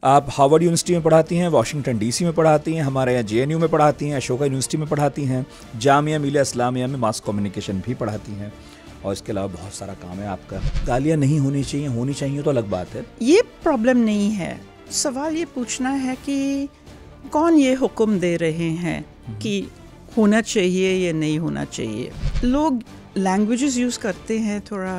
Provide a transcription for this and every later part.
आप Harvard university में पढ़ाती हैं, वाशिंगटन डीसी में पढ़ाती हैं, हमारे यहाँ जेएनयू में पढ़ाती हैं, अशोका यूनिवर्सिटी में पढ़ाती हैं, जामिया मिलिया इस्लामिया में मास कम्युनिकेशन भी पढ़ाती हैं, और इसके अलावा बहुत सारा काम है आपका। गालियाँ नहीं होनी चाहिए तो अलग बात है, ये प्रॉब्लम नहीं है। सवाल ये पूछना है कि कौन ये हुक्म दे रहे हैं कि होना चाहिए या नहीं होना चाहिए। लोग लैंग्वेजेस यूज़ करते हैं थोड़ा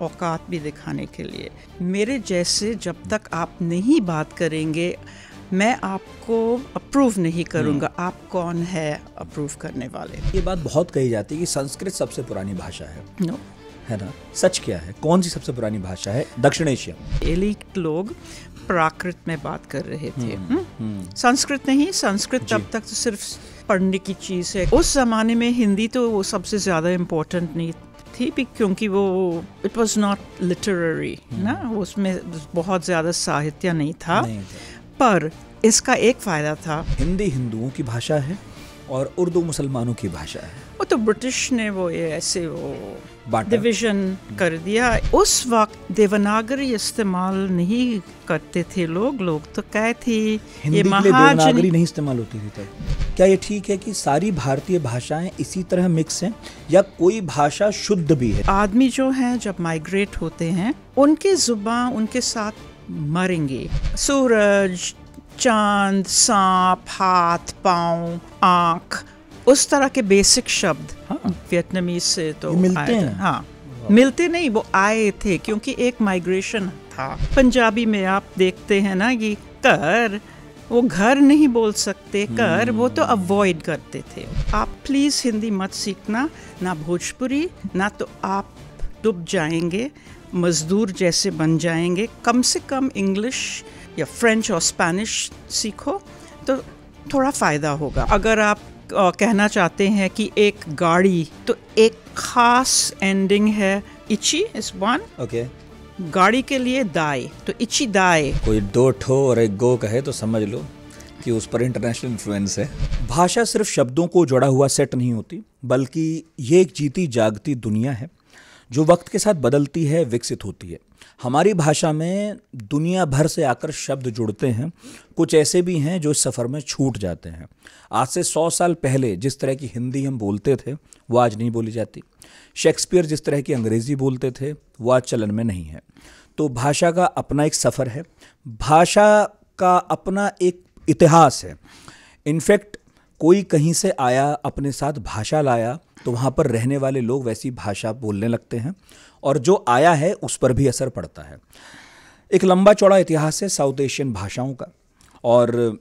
औकात भी दिखाने के लिए। मेरे जैसे जब तक आप नहीं बात करेंगे मैं आपको अप्रूव नहीं करूँगा। आप कौन है अप्रूव करने वाले? ये बात बहुत कही जाती है कि संस्कृत सबसे पुरानी भाषा है। नो है ना? सच क्या है? कौन सी सबसे पुरानी भाषा है दक्षिण एशिया में? एलीट लोग प्राकृत में बात कर रहे थे। संस्कृत नहीं। संस्कृत तब तक तो सिर्फ पढ़ने की चीज़ है। उस ज़माने में हिंदी तो वो सबसे ज़्यादा इम्पोर्टेंट नहीं थी क्योंकि वो इट वॉज नॉट लिटरेरी ना, उसमें बहुत ज़्यादा साहित्य नहीं था। पर इसका एक फ़ायदा था, हिंदी हिंदुओं की भाषा है और उर्दू मुसलमानों की भाषा है। वो तो ब्रिटिश ने वो ये ऐसे वो डिवीज़न कर दिया। उस वक्त देवनागरी इस्तेमाल नहीं करते थे लोग तो क्या थी ये देवनागरी नहीं इस्तेमाल होती थी तब। क्या ये ठीक है कि सारी भारतीय भाषाएं इसी तरह मिक्स हैं या कोई भाषा शुद्ध भी है? आदमी जो हैं जब माइग्रेट होते हैं उनके जुबान उनके साथ मरेंगे। सूरज, चांद, सांप, हाथ, पाँव, आँख, उस तरह के बेसिक शब्द वियतनामीज से तो मिलते हैं। हाँ, मिलते नहीं, वो आए थे क्योंकि एक माइग्रेशन था। पंजाबी में आप देखते हैं ना कि कर, वो घर नहीं बोल सकते कर, वो तो अवॉइड करते थे। आप प्लीज़ हिंदी मत सीखना, ना भोजपुरी, ना तो आप डूब जाएंगे, मजदूर जैसे बन जाएंगे। कम से कम इंग्लिश या फ्रेंच और स्पेनिश सीखो तो थोड़ा फ़ायदा होगा। अगर आप कहना चाहते हैं कि एक गाड़ी, तो एक खास एंडिंग है, इची इज वन। ओके। गाड़ी के लिए दाई, तो इची दाई। कोई दो ठो और एक गो कहे तो समझ लो कि उस पर इंटरनेशनल इन्फ्लुएंस है। भाषा सिर्फ शब्दों को जोड़ा हुआ सेट नहीं होती, बल्कि ये एक जीती जागती दुनिया है जो वक्त के साथ बदलती है, विकसित होती है। हमारी भाषा में दुनिया भर से आकर शब्द जुड़ते हैं। कुछ ऐसे भी हैं जो इस सफ़र में छूट जाते हैं। आज से 100 साल पहले जिस तरह की हिंदी हम बोलते थे वो आज नहीं बोली जाती। शेक्सपियर जिस तरह की अंग्रेज़ी बोलते थे वो आज चलन में नहीं है। तो भाषा का अपना एक सफ़र है, भाषा का अपना एक इतिहास है। इनफैक्ट कोई कहीं से आया, अपने साथ भाषा लाया, तो वहाँ पर रहने वाले लोग वैसी भाषा बोलने लगते हैं और जो आया है उस पर भी असर पड़ता है। एक लंबा चौड़ा इतिहास है साउथ एशियन भाषाओं का, और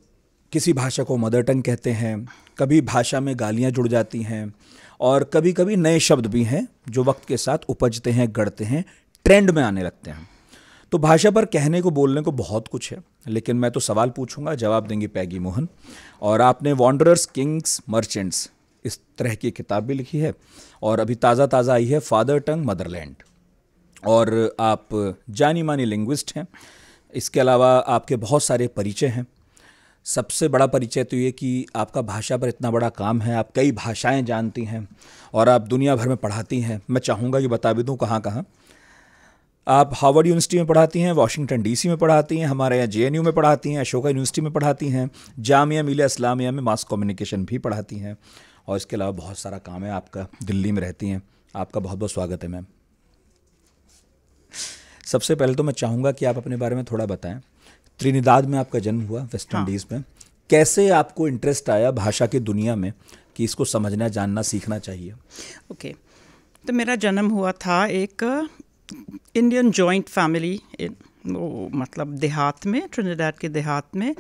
किसी भाषा को मदर टंग कहते हैं। कभी भाषा में गालियाँ जुड़ जाती हैं और कभी कभी नए शब्द भी हैं जो वक्त के साथ उपजते हैं, गढ़ते हैं, ट्रेंड में आने लगते हैं। तो भाषा पर कहने को बोलने को बहुत कुछ है, लेकिन मैं तो सवाल पूछूंगा, जवाब देंगी पैगी मोहन। और आपने वॉन्डरर्स, किंग्स, मर्चेंट्स इस तरह की किताब भी लिखी है, और अभी ताज़ा आई है फादर टंग मदरलैंड, और आप जानी मानी लिंग्विस्ट हैं। इसके अलावा आपके बहुत सारे परिचय हैं। सबसे बड़ा परिचय तो ये कि आपका भाषा पर इतना बड़ा काम है, आप कई भाषाएं जानती हैं और आप दुनिया भर में पढ़ाती हैं। मैं चाहूँगा कि बता भी दूँ कहाँ कहाँ। आप हार्वर्ड यूनिवर्सिटी में पढ़ाती हैं, वाशिंगटन डीसी में पढ़ाती हैं, हमारे यहाँ जेएनयू में पढ़ाती हैं, अशोका यूनिवर्सिटी में पढ़ाती हैं, जामिया मिलिया इस्लामिया में मास कम्युनिकेशन भी पढ़ाती हैं, और इसके अलावा बहुत सारा काम है आपका। दिल्ली में रहती हैं। आपका बहुत बहुत स्वागत है मैम। सबसे पहले तो मैं चाहूँगा कि आप अपने बारे में थोड़ा बताएं। त्रिनिदाद में आपका जन्म हुआ, वेस्ट इंडीज़ में। कैसे आपको इंटरेस्ट आया भाषा की दुनिया में कि इसको समझना, जानना, सीखना चाहिए? ओके, तो मेरा जन्म हुआ था एक इंडियन जॉइंट फैमिली, वो मतलब देहात में, ट्रिनिडाद के देहात में।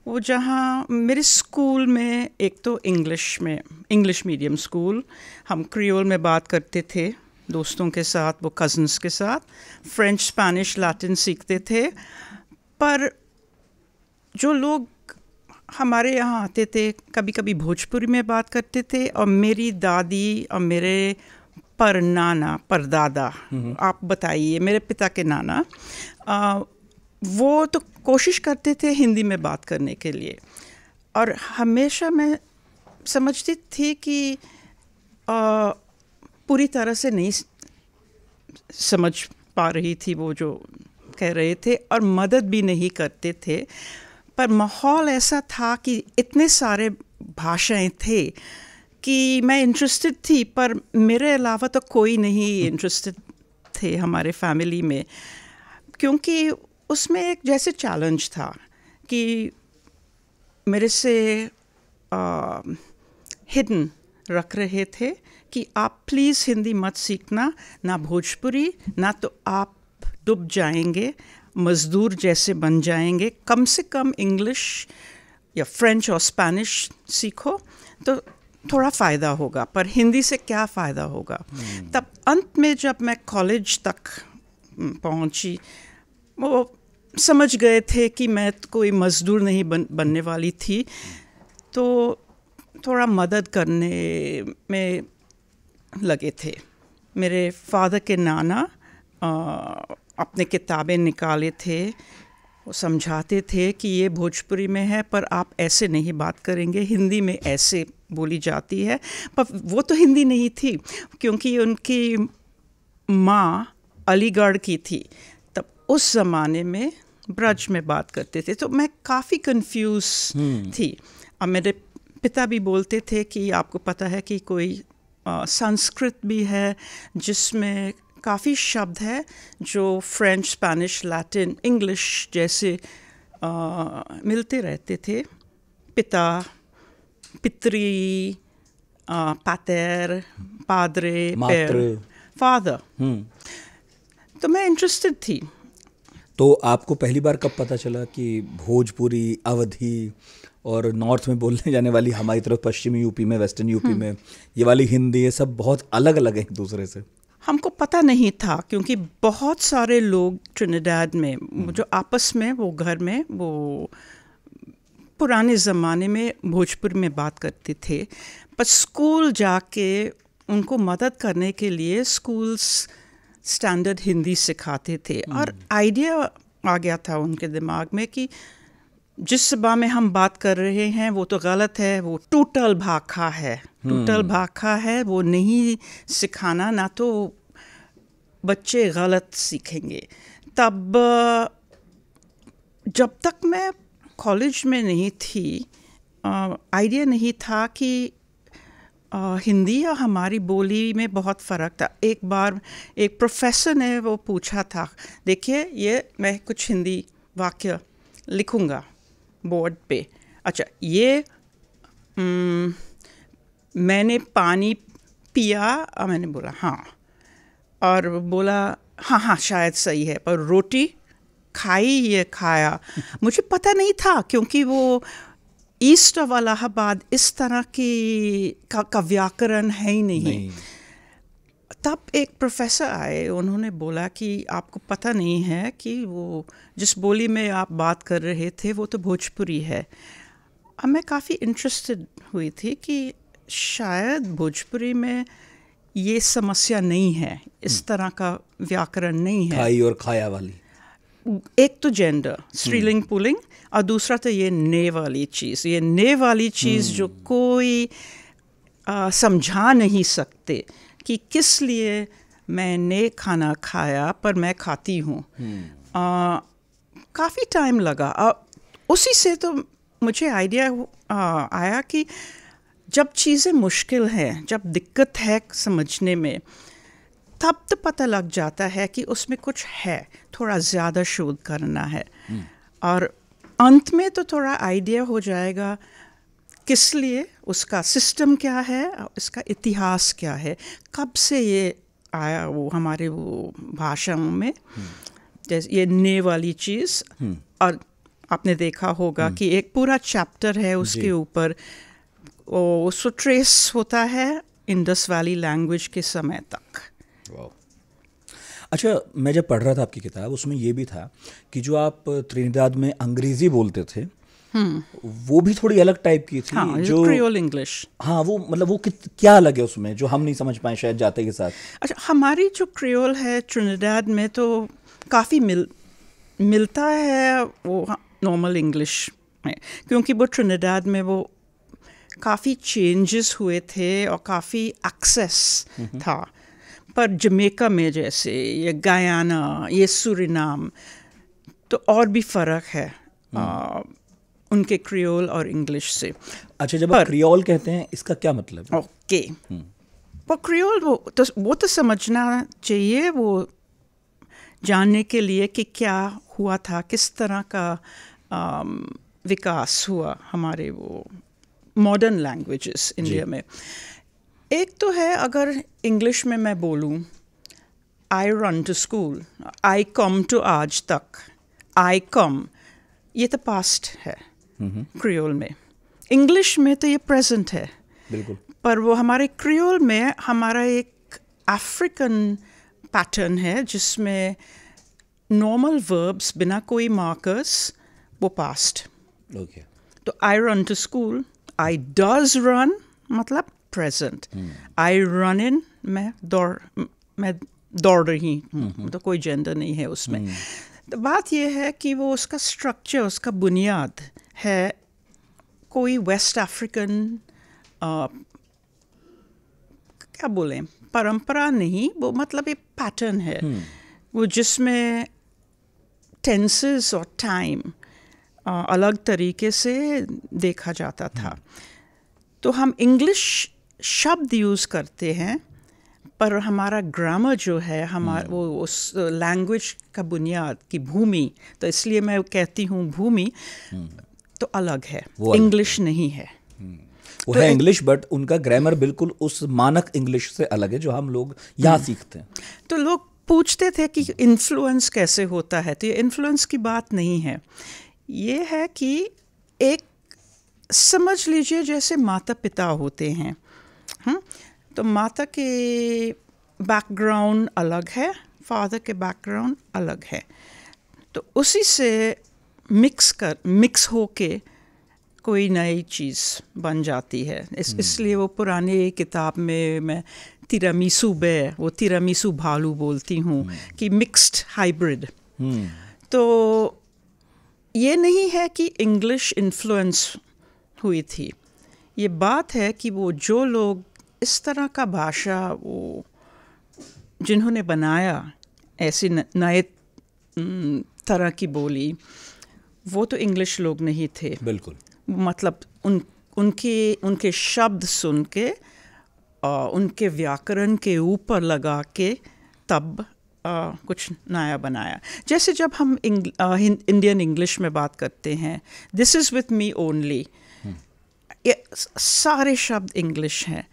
वो जहाँ मेरे स्कूल में, एक तो इंग्लिश मीडियम स्कूल, हम क्रियोल में बात करते थे दोस्तों के साथ, वो कज़न्स के साथ। फ्रेंच, स्पेनिश, लैटिन सीखते थे। पर जो लोग हमारे यहाँ आते थे कभी कभी भोजपुरी में बात करते थे, और मेरी दादी और मेरे परदादा, आप बताइए, मेरे पिता के नाना, वो तो कोशिश करते थे हिंदी में बात करने के लिए। और हमेशा मैं समझती थी कि पूरी तरह से नहीं समझ पा रही थी वो जो कह रहे थे और मदद भी नहीं करते थे, पर माहौल ऐसा था कि इतने सारे भाषाएं थे कि मैं इंटरेस्टेड थी, पर मेरे अलावा तो कोई नहीं इंटरेस्टेड थे हमारे फैमिली में, क्योंकि उसमें एक जैसे चैलेंज था कि मेरे से हिडन रख रहे थे कि आप प्लीज़ हिंदी मत सीखना, ना भोजपुरी, ना तो आप डूब जाएंगे, मज़दूर जैसे बन जाएंगे, कम से कम इंग्लिश या फ्रेंच और स्पेनिश सीखो तो थोड़ा फ़ायदा होगा, पर हिंदी से क्या फ़ायदा होगा। तब अंत में जब मैं कॉलेज तक पहुंची, वो समझ गए थे कि मैं कोई मज़दूर नहीं बनने वाली थी, तो थोड़ा मदद करने में लगे थे। मेरे फादर के नाना अपने किताबें निकाले थे, वो समझाते थे कि ये भोजपुरी में है पर आप ऐसे नहीं बात करेंगे, हिंदी में ऐसे बोली जाती है। पर वो तो हिंदी नहीं थी, क्योंकि उनकी माँ अलीगढ़ की थी, तब उस ज़माने में ब्रज में बात करते थे, तो मैं काफ़ी कंफ्यूज थी। और मेरे पिता भी बोलते थे कि आपको पता है कि कोई संस्कृत भी है जिसमें काफ़ी शब्द है जो फ्रेंच, स्पेनिश, लैटिन, इंग्लिश जैसे मिलते रहते थे। पिता, पितरी, पातर, पादरे, पेर, फादर। तो मैं इंटरेस्टेड थी। तो आपको पहली बार कब पता चला कि भोजपुरी, अवधी और नॉर्थ में बोलने जाने वाली हमारी तरफ पश्चिमी यूपी में, वेस्टर्न यूपी में ये वाली हिंदी, ये सब बहुत अलग अलग है एक दूसरे से? हमको पता नहीं था, क्योंकि बहुत सारे लोग ट्रिनिडाद में जो आपस में वो घर में वो पुराने ज़माने में भोजपुरी में बात करते थे, पर स्कूल जाके उनको मदद करने के लिए स्कूल्स स्टैंडर्ड हिंदी सिखाते थे। और आइडिया आ गया था उनके दिमाग में कि जिस सभा में हम बात कर रहे हैं वो तो गलत है, वो टूटल भाखा है, टूटल भाखा है, वो नहीं सिखाना, ना तो बच्चे गलत सीखेंगे। तब जब तक मैं कॉलेज में नहीं थी, आइडिया नहीं था कि हिंदी या हमारी बोली में बहुत फ़र्क था। एक बार एक प्रोफेसर ने वो पूछा था, देखिए ये मैं कुछ हिंदी वाक्य लिखूंगा बोर्ड पे, अच्छा ये मैंने पानी पिया, मैंने बोला हाँ, और बोला हाँ हाँ शायद सही है, पर रोटी खाई, ये खाया। मुझे पता नहीं था, क्योंकि वो ईस्ट ऑफ इलाहाबाद इस तरह की का व्याकरण है ही नहीं। तब एक प्रोफेसर आए, उन्होंने बोला कि आपको पता नहीं है कि वो जिस बोली में आप बात कर रहे थे वो तो भोजपुरी है। अब मैं काफ़ी इंटरेस्टेड हुई थी कि शायद भोजपुरी में ये समस्या नहीं है, इस तरह का व्याकरण नहीं है। खाई और खाया वाली, एक तो जेंडर स्त्रीलिंग पुल्लिंग, और दूसरा तो ये ने वाली चीज़, ये ने वाली चीज़ जो कोई समझा नहीं सकते कि किस लिए मैंने खाना खाया पर मैं खाती हूँ। काफ़ी टाइम लगा, उसी से तो मुझे आइडिया आया कि जब चीज़ें मुश्किल हैं, जब दिक्कत है समझने में, तब तो पता लग जाता है कि उसमें कुछ है, थोड़ा ज़्यादा शोध करना है, और अंत में तो थोड़ा आइडिया हो जाएगा किस लिए, उसका सिस्टम क्या है, इसका इतिहास क्या है, कब से ये आया वो हमारे वो भाषाओं में, जैसे ये ने वाली चीज़। और आपने देखा होगा कि एक पूरा चैप्टर है उसके ऊपर, उसको ट्रेस होता है इंडस वैली लैंग्वेज के समय तक। अच्छा, मैं जब पढ़ रहा था आपकी किताब, उसमें ये भी था कि जो आप त्रिनिदाद में अंग्रेजी बोलते थे वो भी थोड़ी अलग टाइप की थी। हाँ, जो क्रियोल इंग्लिश, हाँ, वो मतलब वो क्या अलग है उसमें जो हम नहीं समझ पाए शायद जाते के साथ। अच्छा, हमारी जो क्रियोल है ट्रिनिदाद में तो काफ़ी मिलता है वो नॉर्मल इंग्लिश में, क्योंकि वो ट्रिनिदाद में वो काफ़ी चेंजेस हुए थे और काफ़ी एक्सेस था। पर जमैका में जैसे ये गयाना, ये सूरीनाम, तो और भी फ़र्क है उनके क्रियोल और इंग्लिश से। अच्छा, जब आप क्रियोल कहते हैं इसका क्या मतलब है? ओके, वो क्रियोल वो तो समझना चाहिए, वो जानने के लिए कि क्या हुआ था, किस तरह का विकास हुआ हमारे वो मॉडर्न लैंग्वेजेस इंडिया में। एक तो है, अगर इंग्लिश में मैं बोलूँ I run to school, I come to आज तक, आई कम, ये तो पास्ट है क्रियोल में। इंग्लिश में तो ये प्रेजेंट है। बिल्कुल। पर वो हमारे क्रियोल में हमारा एक अफ्रीकन पैटर्न है जिसमें नॉर्मल वर्ब्स बिना कोई मार्कर्स, वो पास्ट। ओके। तो I run to school, I does run मतलब प्रेजेंट, आई रन इन, मैं दौड़ रही हूँ, तो कोई जेंडर नहीं है उसमें। तो बात यह है कि वो उसका स्ट्रक्चर, उसका बुनियाद है कोई वेस्ट अफ्रीकन क्या बोलें, परंपरा नहीं, वो मतलब एक पैटर्न है वो जिसमें टेंसेस और टाइम अलग तरीके से देखा जाता था। तो हम इंग्लिश शब्द यूज़ करते हैं, पर हमारा ग्रामर जो है, हमारा वो उस लैंग्वेज का बुनियाद की भूमि, तो इसलिए मैं कहती हूँ भूमि तो अलग है, इंग्लिश नहीं है। वो है इंग्लिश, बट उनका ग्रामर बिल्कुल उस मानक इंग्लिश से अलग है जो हम लोग यहाँ सीखते हैं। तो लोग पूछते थे कि इन्फ्लुएंस कैसे होता है, तो ये इन्फ्लुएंस की बात नहीं है, ये है कि एक समझ लीजिए जैसे माता पिता होते हैं, तो माता के बैकग्राउंड अलग है, फादर के बैकग्राउंड अलग है, तो उसी से मिक्स होके कोई नई चीज़ बन जाती है। इसलिए वो पुराने किताब में मैं तिरामिसू वो तिरामिसू भालू बोलती हूँ कि मिक्स्ड हाइब्रिड। तो ये नहीं है कि इंग्लिश इन्फ्लुएंस हुई थी, ये बात है कि वो जो लोग इस तरह का भाषा वो जिन्होंने बनाया, ऐसी नए तरह की बोली, वो तो इंग्लिश लोग नहीं थे। बिल्कुल। मतलब उनके शब्द सुन के उनके व्याकरण के ऊपर लगा के तब कुछ नया बनाया। जैसे जब हम इंडियन इंग्लिश में बात करते हैं, this is with me only, ये सारे शब्द इंग्लिश हैं,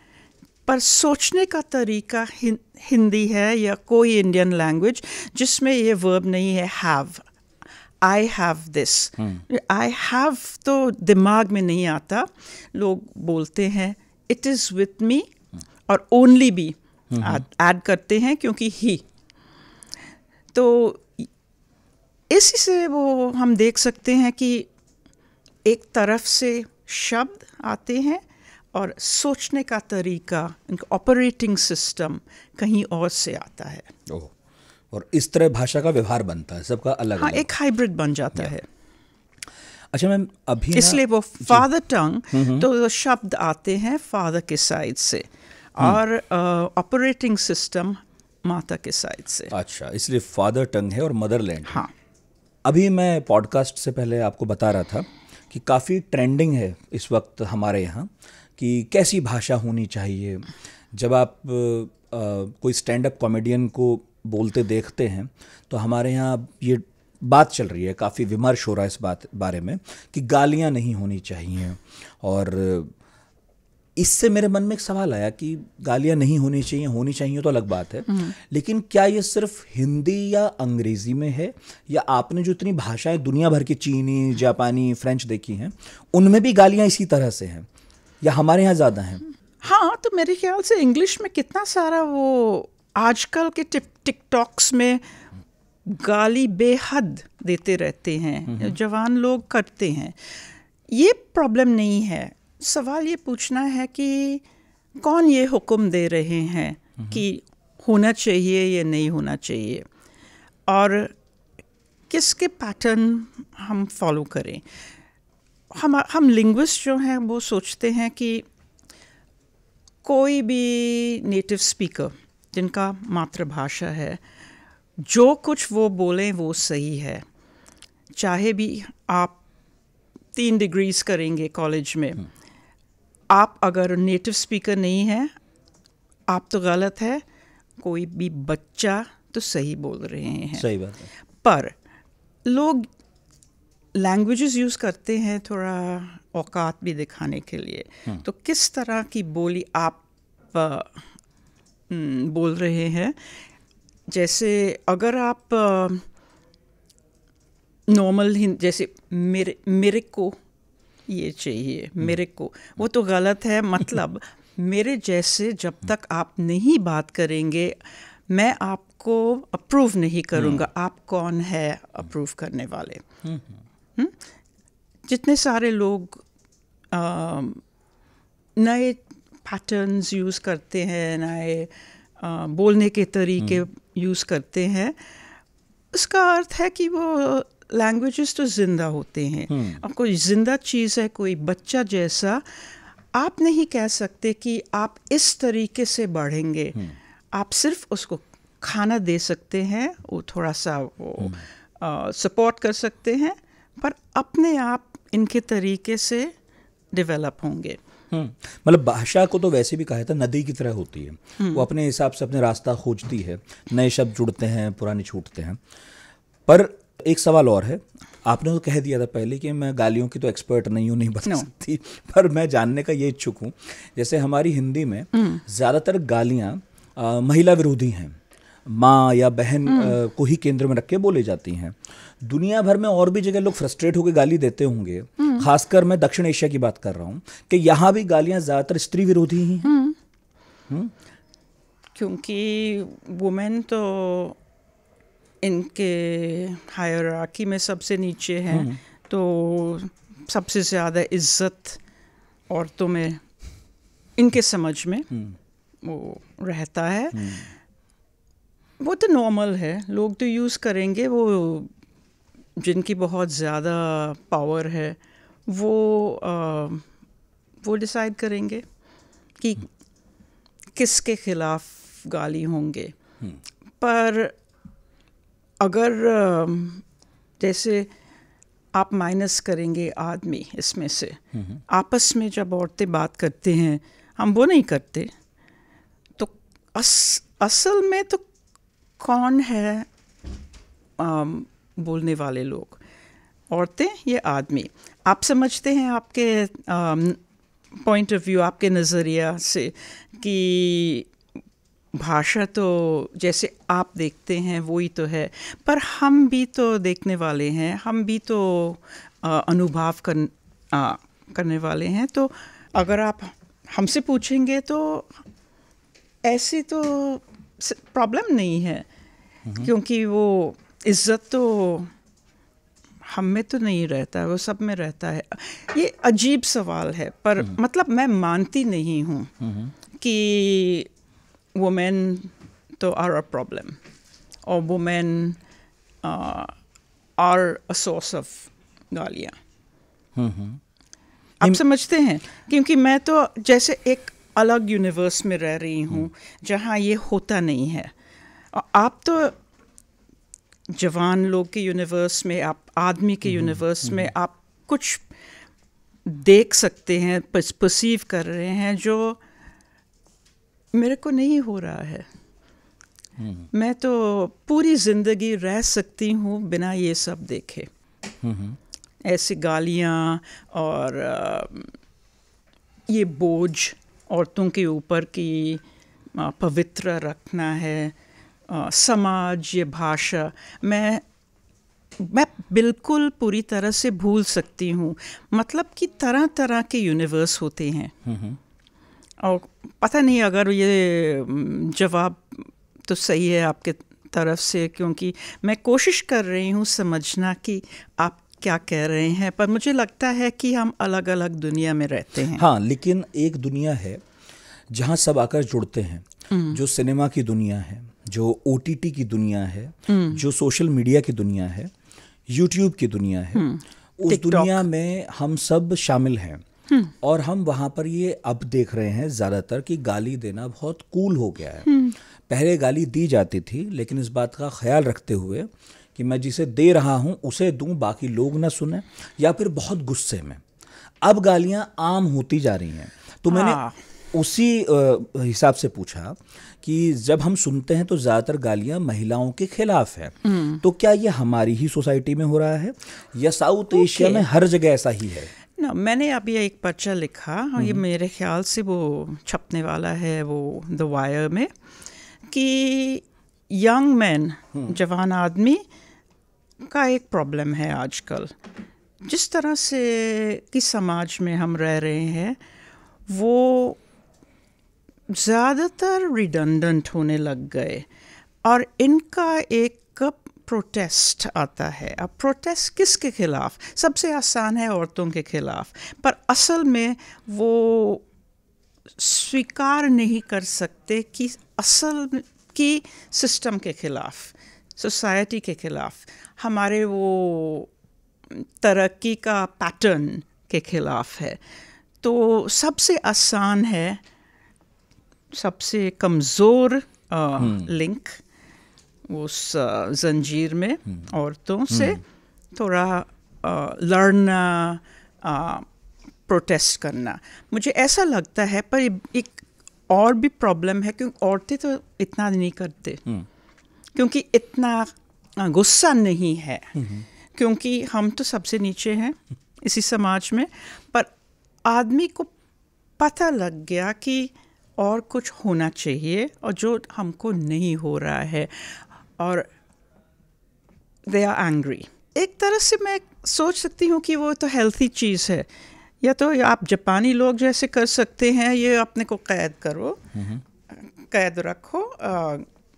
पर सोचने का तरीका हिंदी है या कोई इंडियन लैंग्वेज जिसमें ये वर्ब नहीं है, have. I have this, I have तो दिमाग में नहीं आता, लोग बोलते हैं इट इज़ विथ मी, और ओनली भी ऐड करते हैं क्योंकि ही। तो इसी से वो हम देख सकते हैं कि एक तरफ से शब्द आते हैं और सोचने का तरीका, इनका ऑपरेटिंग सिस्टम कहीं और से आता है। ओह, और इस तरह भाषा का व्यवहार बनता है, सबका अलग हाँ, अलग। एक हाइब्रिड बन जाता है। अच्छा मैम, अभी इसलिए वो फादर टंग, तो शब्द आते हैं फादर के साइड से और ऑपरेटिंग सिस्टम माता के साइड से। अच्छा, इसलिए फादर टंग है और मदरलैंड। हाँ। अभी मैं पॉडकास्ट से पहले आपको बता रहा था कि काफ़ी ट्रेंडिंग है इस वक्त हमारे यहाँ कि कैसी भाषा होनी चाहिए। जब आप कोई स्टैंड अप कॉमेडियन को बोलते देखते हैं तो हमारे यहाँ ये बात चल रही है, काफ़ी विमर्श हो रहा है इस बारे में कि गालियाँ नहीं होनी चाहिए। और इससे मेरे मन में एक सवाल आया कि गालियाँ नहीं होनी चाहिए तो अलग बात है, लेकिन क्या ये सिर्फ हिंदी या अंग्रेज़ी में है, या आपने जो इतनी भाषाएं दुनिया भर की, चीनी, जापानी, फ्रेंच देखी हैं, उनमें भी गालियाँ इसी तरह से हैं या हमारे यहाँ ज़्यादा हैं? हाँ, तो मेरे ख्याल से इंग्लिश में कितना सारा वो आजकल के टिकटॉक्स में गाली बेहद देते रहते हैं, जवान लोग करते हैं। ये प्रॉब्लम नहीं है। सवाल ये पूछना है कि कौन ये हुक्म दे रहे हैं कि होना चाहिए या नहीं होना चाहिए, और किसके पैटर्न हम फॉलो करें। हम लिंग्विस्ट जो हैं वो सोचते हैं कि कोई भी नेटिव स्पीकर जिनका मातृभाषा है, जो कुछ वो बोलें वो सही है। चाहे भी आप 3 डिग्रीज करेंगे कॉलेज में, आप अगर नेटिव स्पीकर नहीं है आप तो गलत है, कोई भी बच्चा तो सही बोल रहे हैं। सही बात है। पर लोग लैंग्वेजेस यूज़ करते हैं थोड़ा औकात भी दिखाने के लिए। तो किस तरह की बोली आप बोल रहे हैं, जैसे अगर आप नॉर्मल जैसे मेरे को ये चाहिए, मेरे को, वो तो गलत है। मतलब मेरे जैसे जब तक आप नहीं बात करेंगे मैं आपको अप्रूव नहीं करूँगा। आप कौन है अप्रूव करने वाले? जितने सारे लोग नए पैटर्न्स यूज़ करते हैं, नए बोलने के तरीके यूज़ करते हैं, उसका अर्थ है कि वो लैंग्वेजेस तो ज़िंदा होते हैं। अब कोई ज़िंदा चीज़ है, कोई बच्चा जैसा, आप नहीं कह सकते कि आप इस तरीके से बढ़ेंगे। आप सिर्फ उसको खाना दे सकते हैं, वो थोड़ा सा वो सपोर्ट कर सकते हैं, पर अपने आप इनके तरीके से डेवलप होंगे। मतलब भाषा को तो वैसे भी कहा था नदी की तरह होती है, वो अपने हिसाब से अपने रास्ता खोजती है, नए शब्द जुड़ते हैं, पुराने छूटते हैं। पर एक सवाल और है, आपने तो कह दिया था पहले कि मैं गालियों की तो एक्सपर्ट नहीं हूँ, नहीं बता सकती, पर मैं जानने का ये इच्छुक हूँ, जैसे हमारी हिंदी में ज़्यादातर गालियाँ महिला विरोधी हैं, माँ या बहन को ही केंद्र में रख के बोली जाती हैं। दुनिया भर में और भी जगह लोग फ्रस्ट्रेट होकर गाली देते होंगे, खासकर मैं दक्षिण एशिया की बात कर रहा हूँ, कि यहाँ भी गालियाँ ज़्यादातर स्त्री विरोधी ही हैं। क्योंकि वुमेन तो इनके हायरार्की में सबसे नीचे हैं, तो सबसे ज़्यादा इज्जत औरतों में इनके समझ में वो रहता है। वो तो नॉर्मल है, लोग तो यूज़ करेंगे, वो जिनकी बहुत ज़्यादा पावर है वो डिसाइड करेंगे कि किसके खिलाफ गाली होंगे। पर अगर जैसे आप माइनस करेंगे आदमी इसमें से, आपस में जब औरतें बात करते हैं, हम वो नहीं करते, तो असल में तो कौन है बोलने वाले लोग? औरतें या आदमी? आप समझते हैं आपके पॉइंट ऑफ व्यू, आपके नज़रिया से, कि भाषा तो जैसे आप देखते हैं वही तो है, पर हम भी तो देखने वाले हैं, हम भी तो अनुभव करने वाले हैं। तो अगर आप हमसे पूछेंगे तो ऐसी तो प्रॉब्लम नहीं है, क्योंकि वो इज्जत तो हम में तो नहीं रहता, वो सब में रहता है। ये अजीब सवाल है, पर मतलब मैं मानती नहीं हूँ कि वुमेन तो आर अ प्रॉब्लम और women are a source of गालियाँ। आप समझते हैं? क्योंकि मैं तो जैसे एक अलग यूनिवर्स में रह रही हूँ जहाँ ये होता नहीं है। आप तो जवान लोग के यूनिवर्स में, आप आदमी के यूनिवर्स में आप कुछ देख सकते हैं, परसीव कर रहे हैं जो मेरे को नहीं हो रहा है। मैं तो पूरी ज़िंदगी रह सकती हूँ बिना ये सब देखे। ऐसी गालियाँ और ये बोझ औरतों के ऊपर की पवित्र रखना है, समाज, ये भाषा, मैं बिल्कुल पूरी तरह से भूल सकती हूँ। मतलब कि तरह तरह के यूनिवर्स होते हैं। और पता नहीं अगर ये जवाब तो सही है आपके तरफ से, क्योंकि मैं कोशिश कर रही हूँ समझना कि आप क्या कह रहे हैं, पर मुझे लगता है कि हम अलग अलग दुनिया में रहते हैं। हाँ, लेकिन एक दुनिया है जहाँ सब आकर जुड़ते हैं, जो सिनेमा की दुनिया है, जो OTT की दुनिया है, जो सोशल मीडिया की दुनिया है, YouTube की दुनिया है। उस दुनिया में हम सब शामिल हैं। और हम वहाँ पर ये अब देख रहे हैं ज़्यादातर कि गाली देना बहुत कूल हो गया है। पहले गाली दी जाती थी, लेकिन इस बात का ख्याल रखते हुए कि मैं जिसे दे रहा हूँ उसे दूँ, बाकी लोग ना सुने, या फिर बहुत गुस्से में। अब गालियाँ आम होती जा रही हैं। तो मैंने उसी हिसाब से पूछा कि जब हम सुनते हैं तो ज़्यादातर गालियाँ महिलाओं के खिलाफ है, तो क्या ये हमारी ही सोसाइटी में हो रहा है या साउथ एशिया में हर जगह ऐसा ही है? ना, मैंने अभी एक पर्चा लिखा, ये मेरे ख्याल से वो छपने वाला है वो द वायर में, कि यंग मैन, जवान आदमी का एक प्रॉब्लम है आजकल। जिस तरह से कि समाज में हम रह रहे हैं वो ज़्यादातर रिडंडेंट होने लग गए, और इनका एक प्रोटेस्ट आता है। अब प्रोटेस्ट किसके खिलाफ? सबसे आसान है औरतों के खिलाफ, पर असल में वो स्वीकार नहीं कर सकते कि असल की सिस्टम के खिलाफ, सोसाइटी के खिलाफ, हमारे वो तरक्की का पैटर्न के खिलाफ है। तो सबसे आसान है, सबसे कमज़ोर लिंक उस जंजीर में औरतों से थोड़ा लड़ना, प्रोटेस्ट करना। मुझे ऐसा लगता है, पर एक और भी प्रॉब्लम है, क्योंकि औरतें तो इतना नहीं करते, क्योंकि इतना गुस्सा नहीं है, क्योंकि हम तो सबसे नीचे हैं इसी समाज में। पर आदमी को पता लग गया कि और कुछ होना चाहिए, और जो हमको नहीं हो रहा है, और दे आर एंग्री। एक तरह से मैं सोच सकती हूँ कि वो तो हेल्थी चीज़ है। या तो आप जापानी लोग जैसे कर सकते हैं, ये अपने को कैद करो, कैद रखो,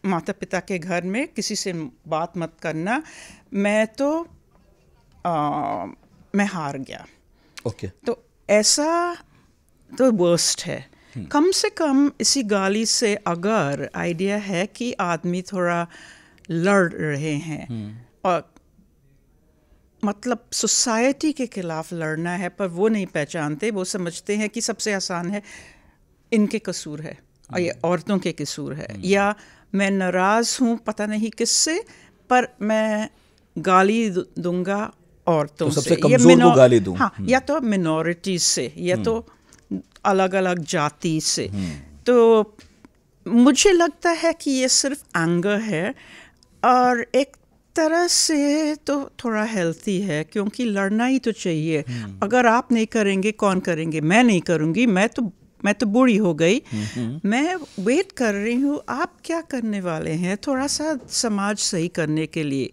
माता पिता के घर में किसी से बात मत करना, मैं हार गया। ओके। तो ऐसा तो वर्स्ट है। कम से कम इसी गाली से अगर आइडिया है कि आदमी थोड़ा लड़ रहे हैं, और मतलब सोसाइटी के खिलाफ लड़ना है, पर वो नहीं पहचानते, वो समझते हैं कि सबसे आसान है इनके कसूर है, और ये औरतों के कसूर है, या मैं नाराज़ हूँ पता नहीं किससे, पर मैं गाली दूंगा औरतों तो सबसे से, कमजोर को गाली दूं। हाँ, या तो मिनॉरिटीज से, या तो अलग अलग जाति से। तो मुझे लगता है कि ये सिर्फ एंगर है, और एक तरह से तो थोड़ा हेल्थी है, क्योंकि लड़ना ही तो चाहिए। अगर आप नहीं करेंगे कौन करेंगे? मैं नहीं करूँगी, मैं तो बूढ़ी हो गई, मैं वेट कर रही हूँ, आप क्या करने वाले हैं थोड़ा सा समाज सही करने के लिए?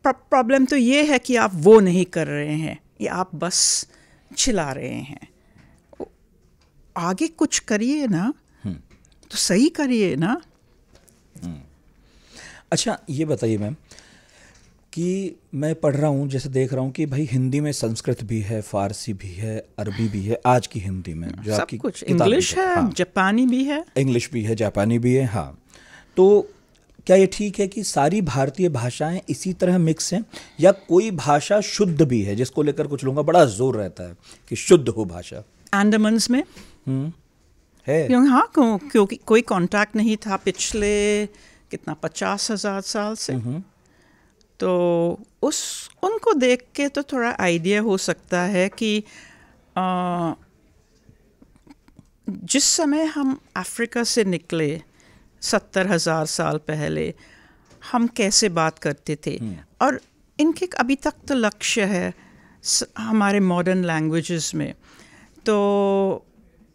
प्रॉब्लम तो ये है कि आप वो नहीं कर रहे हैं, या आप बस चिल्ला रहे हैं। आगे कुछ करिए ना, तो सही करिए ना। अच्छा, ये बताइए मैम कि मैं पढ़ रहा हूँ, जैसे देख रहा हूँ कि भाई हिंदी में संस्कृत भी है, फारसी भी है, अरबी भी है, आज की हिंदी में जो सब आपकी कुछ, इंग्लिश है, हाँ, जापानी भी है, इंग्लिश भी है, जापानी भी है। हाँ, तो क्या ये ठीक है कि सारी भारतीय भाषाएं इसी तरह मिक्स हैं, या कोई भाषा शुद्ध भी है, जिसको लेकर कुछ लोगों का बड़ा जोर रहता है कि शुद्ध हो भाषा? अंडमान्स में है। हाँ, क्योंकि कोई कांटेक्ट नहीं था पिछले कितना 50,000 साल से, तो उनको देख के तो थोड़ा आइडिया हो सकता है कि जिस समय हम अफ्रीका से निकले 70,000 साल पहले, हम कैसे बात करते थे, और इनके अभी तक तो लक्ष्य है हमारे मॉडर्न लैंग्वेजेस में। तो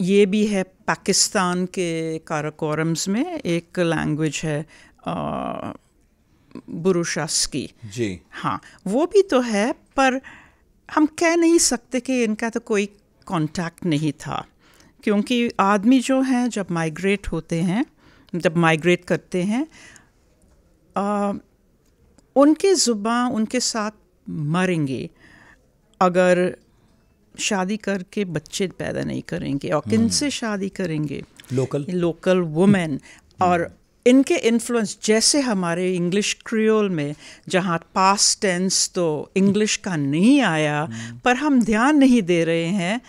ये भी है, पाकिस्तान के काराकोरम्स में एक लैंग्वेज है बुरुशास्की जी, हाँ, वो भी तो है, पर हम कह नहीं सकते कि इनका तो कोई कांटेक्ट नहीं था, क्योंकि आदमी जो हैं जब माइग्रेट होते हैं, जब माइग्रेट करते हैं, उनके ज़ुबान उनके साथ मरेंगे अगर शादी करके बच्चे पैदा नहीं करेंगे। और किन से शादी करेंगे? Local women. और इनके इन्फ्लुएंस, जैसे हमारे इंग्लिश क्रियोल में जहाँ पास्ट टेंस तो इंग्लिश का नहीं आया, पर हम ध्यान नहीं दे रहे हैं,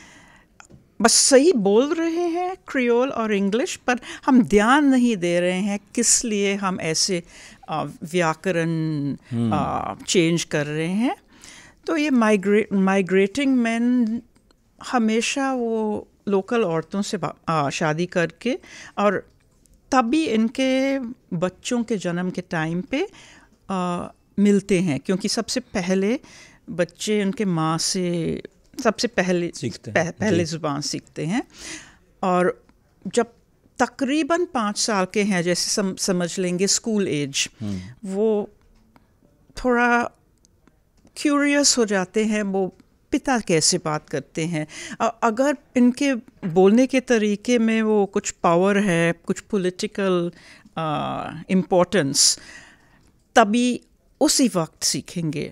बस सही बोल रहे हैं क्रियोल और इंग्लिश, पर हम ध्यान नहीं दे रहे हैं किस लिए हम ऐसे व्याकरण चेंज कर रहे हैं। तो ये माइग्रेटिंग मैन हमेशा वो लोकल औरतों से शादी करके, और तभी इनके बच्चों के जन्म के टाइम पे मिलते हैं, क्योंकि सबसे पहले बच्चे उनके माँ से सबसे पहले पहले ज़ुबान सीखते हैं। और जब तकरीबन 5 साल के हैं, जैसे समझ लेंगे स्कूल एज, वो थोड़ा क्यूरियस हो जाते हैं, वो पिता कैसे बात करते हैं। अगर इनके बोलने के तरीके में वो कुछ पावर है, कुछ पॉलिटिकल इम्पोर्टेंस, तभी उसी वक्त सीखेंगे।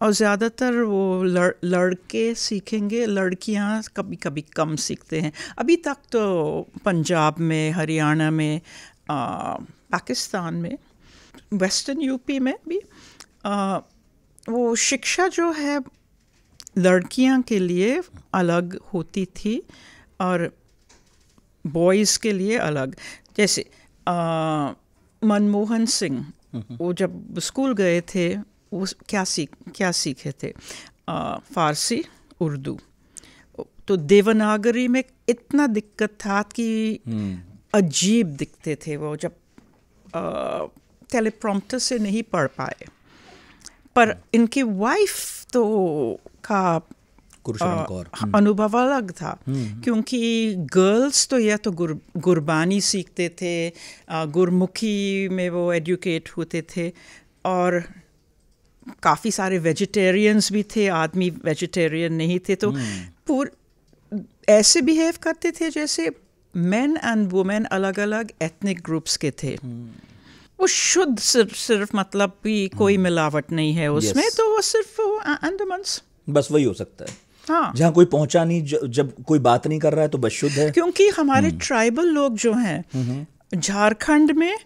और ज़्यादातर वो लड़के सीखेंगे, लड़कियां कभी कभी कम सीखते हैं। अभी तक तो पंजाब में, हरियाणा में, पाकिस्तान में, वेस्टर्न यूपी में भी वो शिक्षा जो है लड़कियां के लिए अलग होती थी और बॉयज़ के लिए अलग। जैसे मनमोहन सिंह, वो जब स्कूल गए थे, वो क्या सीखे थे? फ़ारसी, उर्दू। तो देवनागरी में इतना दिक्कत था कि अजीब दिखते थे वो, जब टेलीप्रॉम्प्टर से नहीं पढ़ पाए। पर इनकी वाइफ तो का अनुभव अलग था, क्योंकि गर्ल्स तो या तो गुरबानी सीखते थे, गुरमुखी में वो एजुकेट होते थे, और काफ़ी सारे वेजिटेरियंस भी थे, आदमी वेजिटेरियन नहीं थे। तो ऐसे बिहेव करते थे जैसे मेन एंड वुमेन अलग अलग एथनिक ग्रुप्स के थे। वो शुद्ध सिर्फ मतलब भी कोई मिलावट नहीं है उसमें। तो वो सिर्फ अंडमन्स, बस वही हो सकता है। हाँ, जहाँ कोई पहुंचा नहीं, जब कोई बात नहीं कर रहा है तो बस शुद्ध है। क्योंकि हमारे ट्राइबल लोग जो हैं, झारखंड में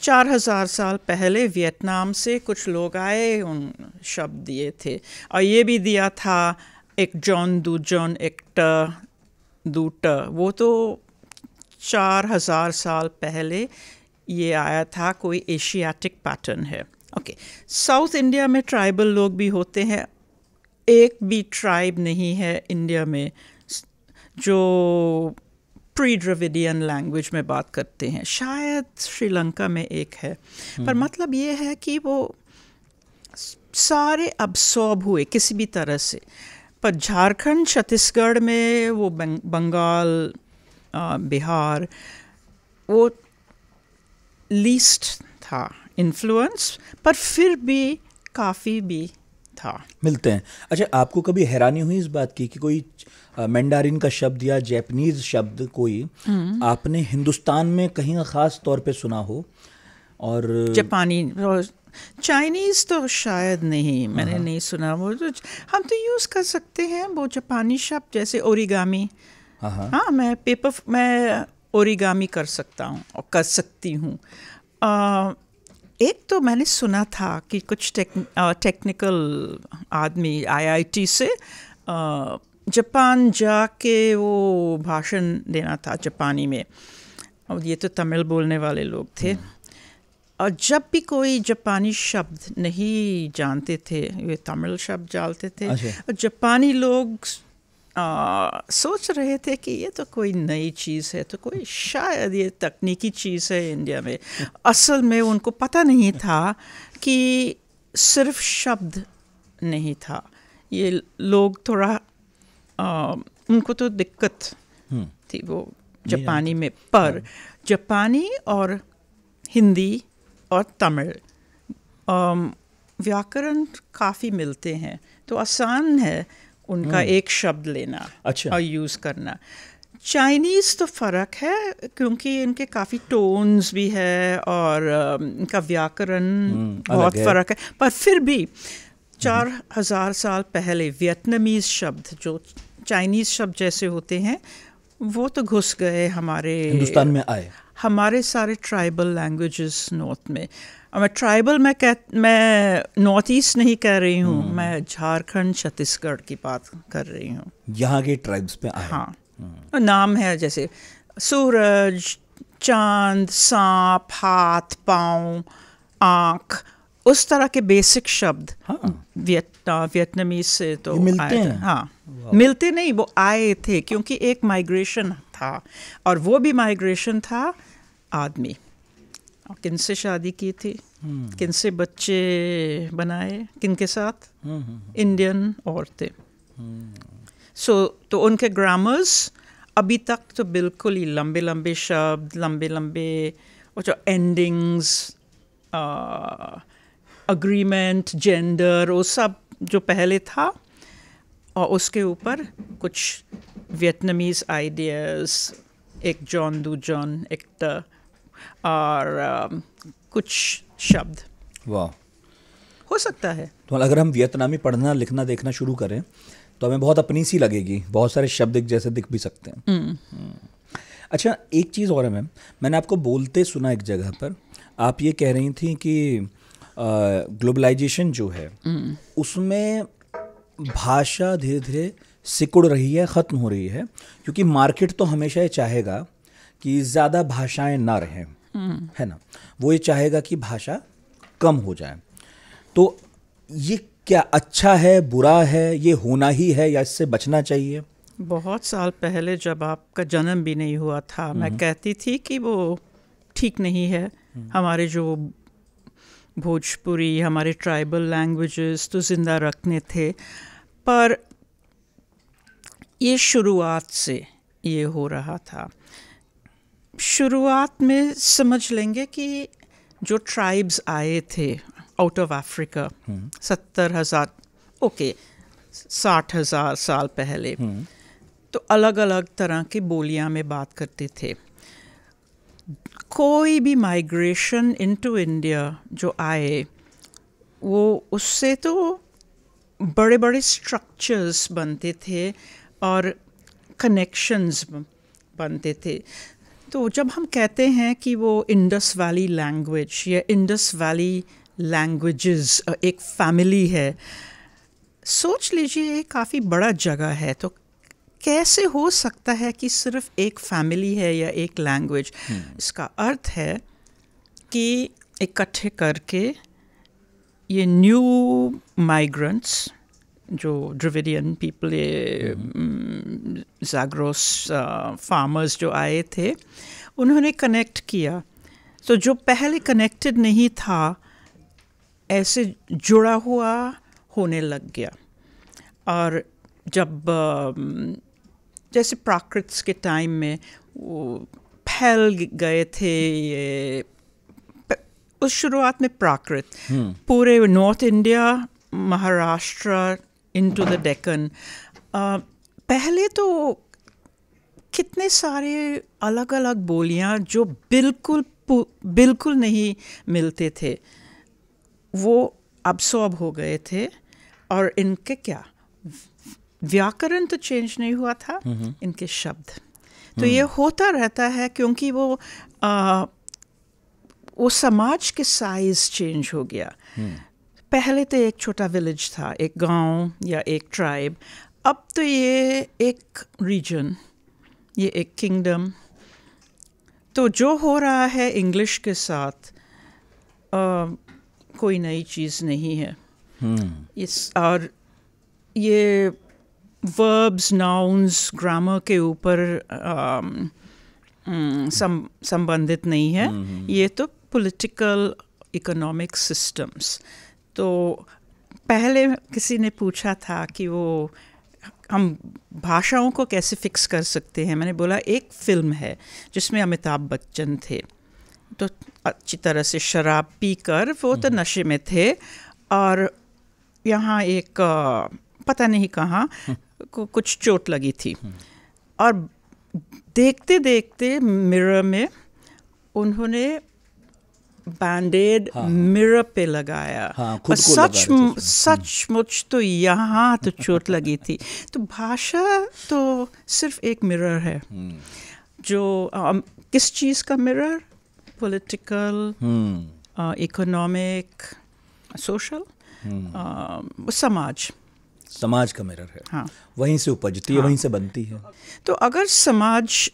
4000 साल पहले वियतनाम से कुछ लोग आए, उन शब्द दिए थे, और ये भी दिया था एक जॉन, दू जॉन, एक ट, दू ट। वो तो 4000 साल पहले ये आया था, कोई एशियाटिक पैटर्न है। ओके, साउथ इंडिया में ट्राइबल लोग भी होते हैं। एक भी ट्राइब नहीं है इंडिया में जो प्री द्रविडियन लैंग्वेज में बात करते हैं। शायद श्रीलंका में एक है, पर मतलब ये है कि वो सारे अब्सॉर्ब हुए किसी भी तरह से। पर झारखंड, छत्तीसगढ़ में, वो बंगाल, बिहार, वो लीस्ट था इन्फ्लुएंस, पर फिर भी काफ़ी भी था। मिलते हैं। अच्छा, आपको कभी हैरानी हुई इस बात की कि कोई मैंडारिन का शब्द या जैपनीज शब्द कोई आपने हिंदुस्तान में कहीं ख़ास तौर पे सुना हो? और जापानी, चाइनीज़ तो शायद नहीं, मैंने नहीं सुना। वो तो हम तो यूज़ कर सकते हैं वो जापानी शब्द, जैसे ओरिगामी। हाँ, मैं ओरिगामी कर सकता हूँ और कर सकती हूँ। एक तो मैंने सुना था कि कुछ टेक्निकल आदमी IIT से जापान जाके वो भाषण देना था जापानी में, और ये तो तमिल बोलने वाले लोग थे। और जब भी कोई जापानी शब्द नहीं जानते थे, ये तमिल शब्द जानते थे। और जापानी लोग सोच रहे थे कि ये तो कोई नई चीज़ है, तो कोई शायद ये तकनीकी चीज़ है इंडिया में। असल में उनको पता नहीं था कि सिर्फ शब्द नहीं था, ये लोग थोड़ा उनको तो दिक्कत थी वो जापानी में। पर जापानी और हिंदी और तमिल व्याकरण काफ़ी मिलते हैं, तो आसान है उनका एक शब्द लेना और यूज़ करना। चाइनीज़ तो फ़र्क है, क्योंकि इनके काफ़ी टोन्स भी है और इनका व्याकरण बहुत फ़र्क है। पर फिर भी 4000 साल पहले वियतनामीज़ शब्द जो चाइनीज़ शब्द जैसे होते हैं, वो तो घुस गए हमारे हिंदुस्तान में आए, हमारे सारे ट्राइबल लैंग्वेजेस नॉर्थ में। और मैं ट्राइबल मैं नॉर्थ ईस्ट नहीं कह रही हूँ, मैं झारखंड छत्तीसगढ़ की बात कर रही हूँ। यहाँ के ट्राइब्स पे आए। हाँ, नाम है जैसे सूरज, चांद, सांप, हाथ, पाँव, आँख, उस तरह के बेसिक शब्द वियतनामीज से तो ये मिलते आए थे। हैं? हाँ, मिलते नहीं, वो आए थे क्योंकि एक माइग्रेशन था, और वो भी माइग्रेशन था आदमी। और किनसे शादी की थी, किनसे बच्चे बनाए, किनके साथ, इंडियन औरतें। तो उनके ग्रामर्स अभी तक तो बिल्कुल ही लंबे लंबे शब्द, लंबे लंबे वो जो एंडिंग्स, अग्रीमेंट, जेंडर, वो सब जो पहले था, और उसके ऊपर कुछ वियतनामीज आइडियाज़, एक जॉन दू जॉन, एक और कुछ शब्द। वाह, हो सकता है। तो अगर हम वियतनामी पढ़ना, लिखना, देखना शुरू करें तो हमें बहुत अपनी सी लगेगी, बहुत सारे शब्द एक जैसे दिख भी सकते हैं। अच्छा, एक चीज़ और है मैम, मैंने आपको बोलते सुना एक जगह पर, आप ये कह रही थी कि ग्लोबलाइजेशन जो है उसमें भाषा धीरे धीरे सिकुड़ रही है, ख़त्म हो रही है, क्योंकि मार्केट तो हमेशा ये चाहेगा कि ज़्यादा भाषाएं ना रहें, है ना, वो ये चाहेगा कि भाषा कम हो जाए। तो ये क्या अच्छा है, बुरा है, ये होना ही है या इससे बचना चाहिए? बहुत साल पहले जब आपका जन्म भी नहीं हुआ था, मैं कहती थी कि वो ठीक नहीं है। हमारे जो भोजपुरी, हमारे ट्राइबल लैंग्वेजेस तो ज़िंदा रखने थे, पर ये शुरुआत से ये हो रहा था। शुरुआत में समझ लेंगे कि जो ट्राइब्स आए थे आउट ऑफ अफ्रीका 70,000, ओके 60,000 साल पहले, तो अलग अलग तरह की बोलियां में बात करते थे। कोई भी माइग्रेशन इनटू इंडिया जो आए, वो उससे तो बड़े बड़े स्ट्रक्चर्स बनते थे और कनेक्शंस बनते थे। तो जब हम कहते हैं कि वो इंडस वैली लैंग्वेज या इंडस वैली लैंग्वेजेस एक फैमिली है, सोच लीजिए ये काफ़ी बड़ा जगह है, तो कैसे हो सकता है कि सिर्फ एक फैमिली है या एक लैंग्वेज? इसका अर्थ है कि इकट्ठे करके ये न्यू माइग्रेंट्स, जो ड्रिविडियन पीपल, ज़ाग्रोस फार्मर्स जो आए थे, उन्होंने कनेक्ट किया। तो जो पहले कनेक्टेड नहीं था, ऐसे जुड़ा हुआ होने लग गया। और जब जैसे प्राकृत के टाइम में वो फैल गए थे, ये उस शुरुआत में प्राकृत पूरे north India, Maharashtra, into the Deccan. पहले तो कितने सारे अलग अलग बोलियां जो बिल्कुल नहीं मिलते थे, वो अब्सॉर्ब हो गए थे। और इनके क्या व्याकरण तो चेंज नहीं हुआ था, इनके शब्द तो ये होता रहता है, क्योंकि वो समाज के साइज चेंज हो गया। पहले तो एक छोटा विलेज था, एक गांव या एक ट्राइब, अब तो ये एक रीजन, ये एक किंगडम। तो जो हो रहा है इंग्लिश के साथ कोई नई चीज़ नहीं है। और ये वर्ब्स, नाउन्स, ग्रामर के ऊपर संबंधित नहीं है। ये तो पॉलिटिकल, इकोनॉमिक सिस्टम्स। तो पहले किसी ने पूछा था कि वो हम भाषाओं को कैसे फिक्स कर सकते हैं। मैंने बोला एक फिल्म है जिसमें अमिताभ बच्चन थे, तो अच्छी तरह से शराब पीकर वो तो नशे में थे, और यहाँ एक पता नहीं कहाँ कुछ चोट लगी थी, और देखते देखते मिरर में उन्होंने बैंडेड मिरर पे लगाया। और सचमुच तो यहाँ तो चोट लगी थी। तो भाषा तो सिर्फ एक मिरर है, जो किस चीज़ का मिरर? पॉलिटिकल, इकोनॉमिक, सोशल, समाज समाज का मिरर है। हाँ। वहीं से उपजती है, वहीं से बनती है। तो अगर समाज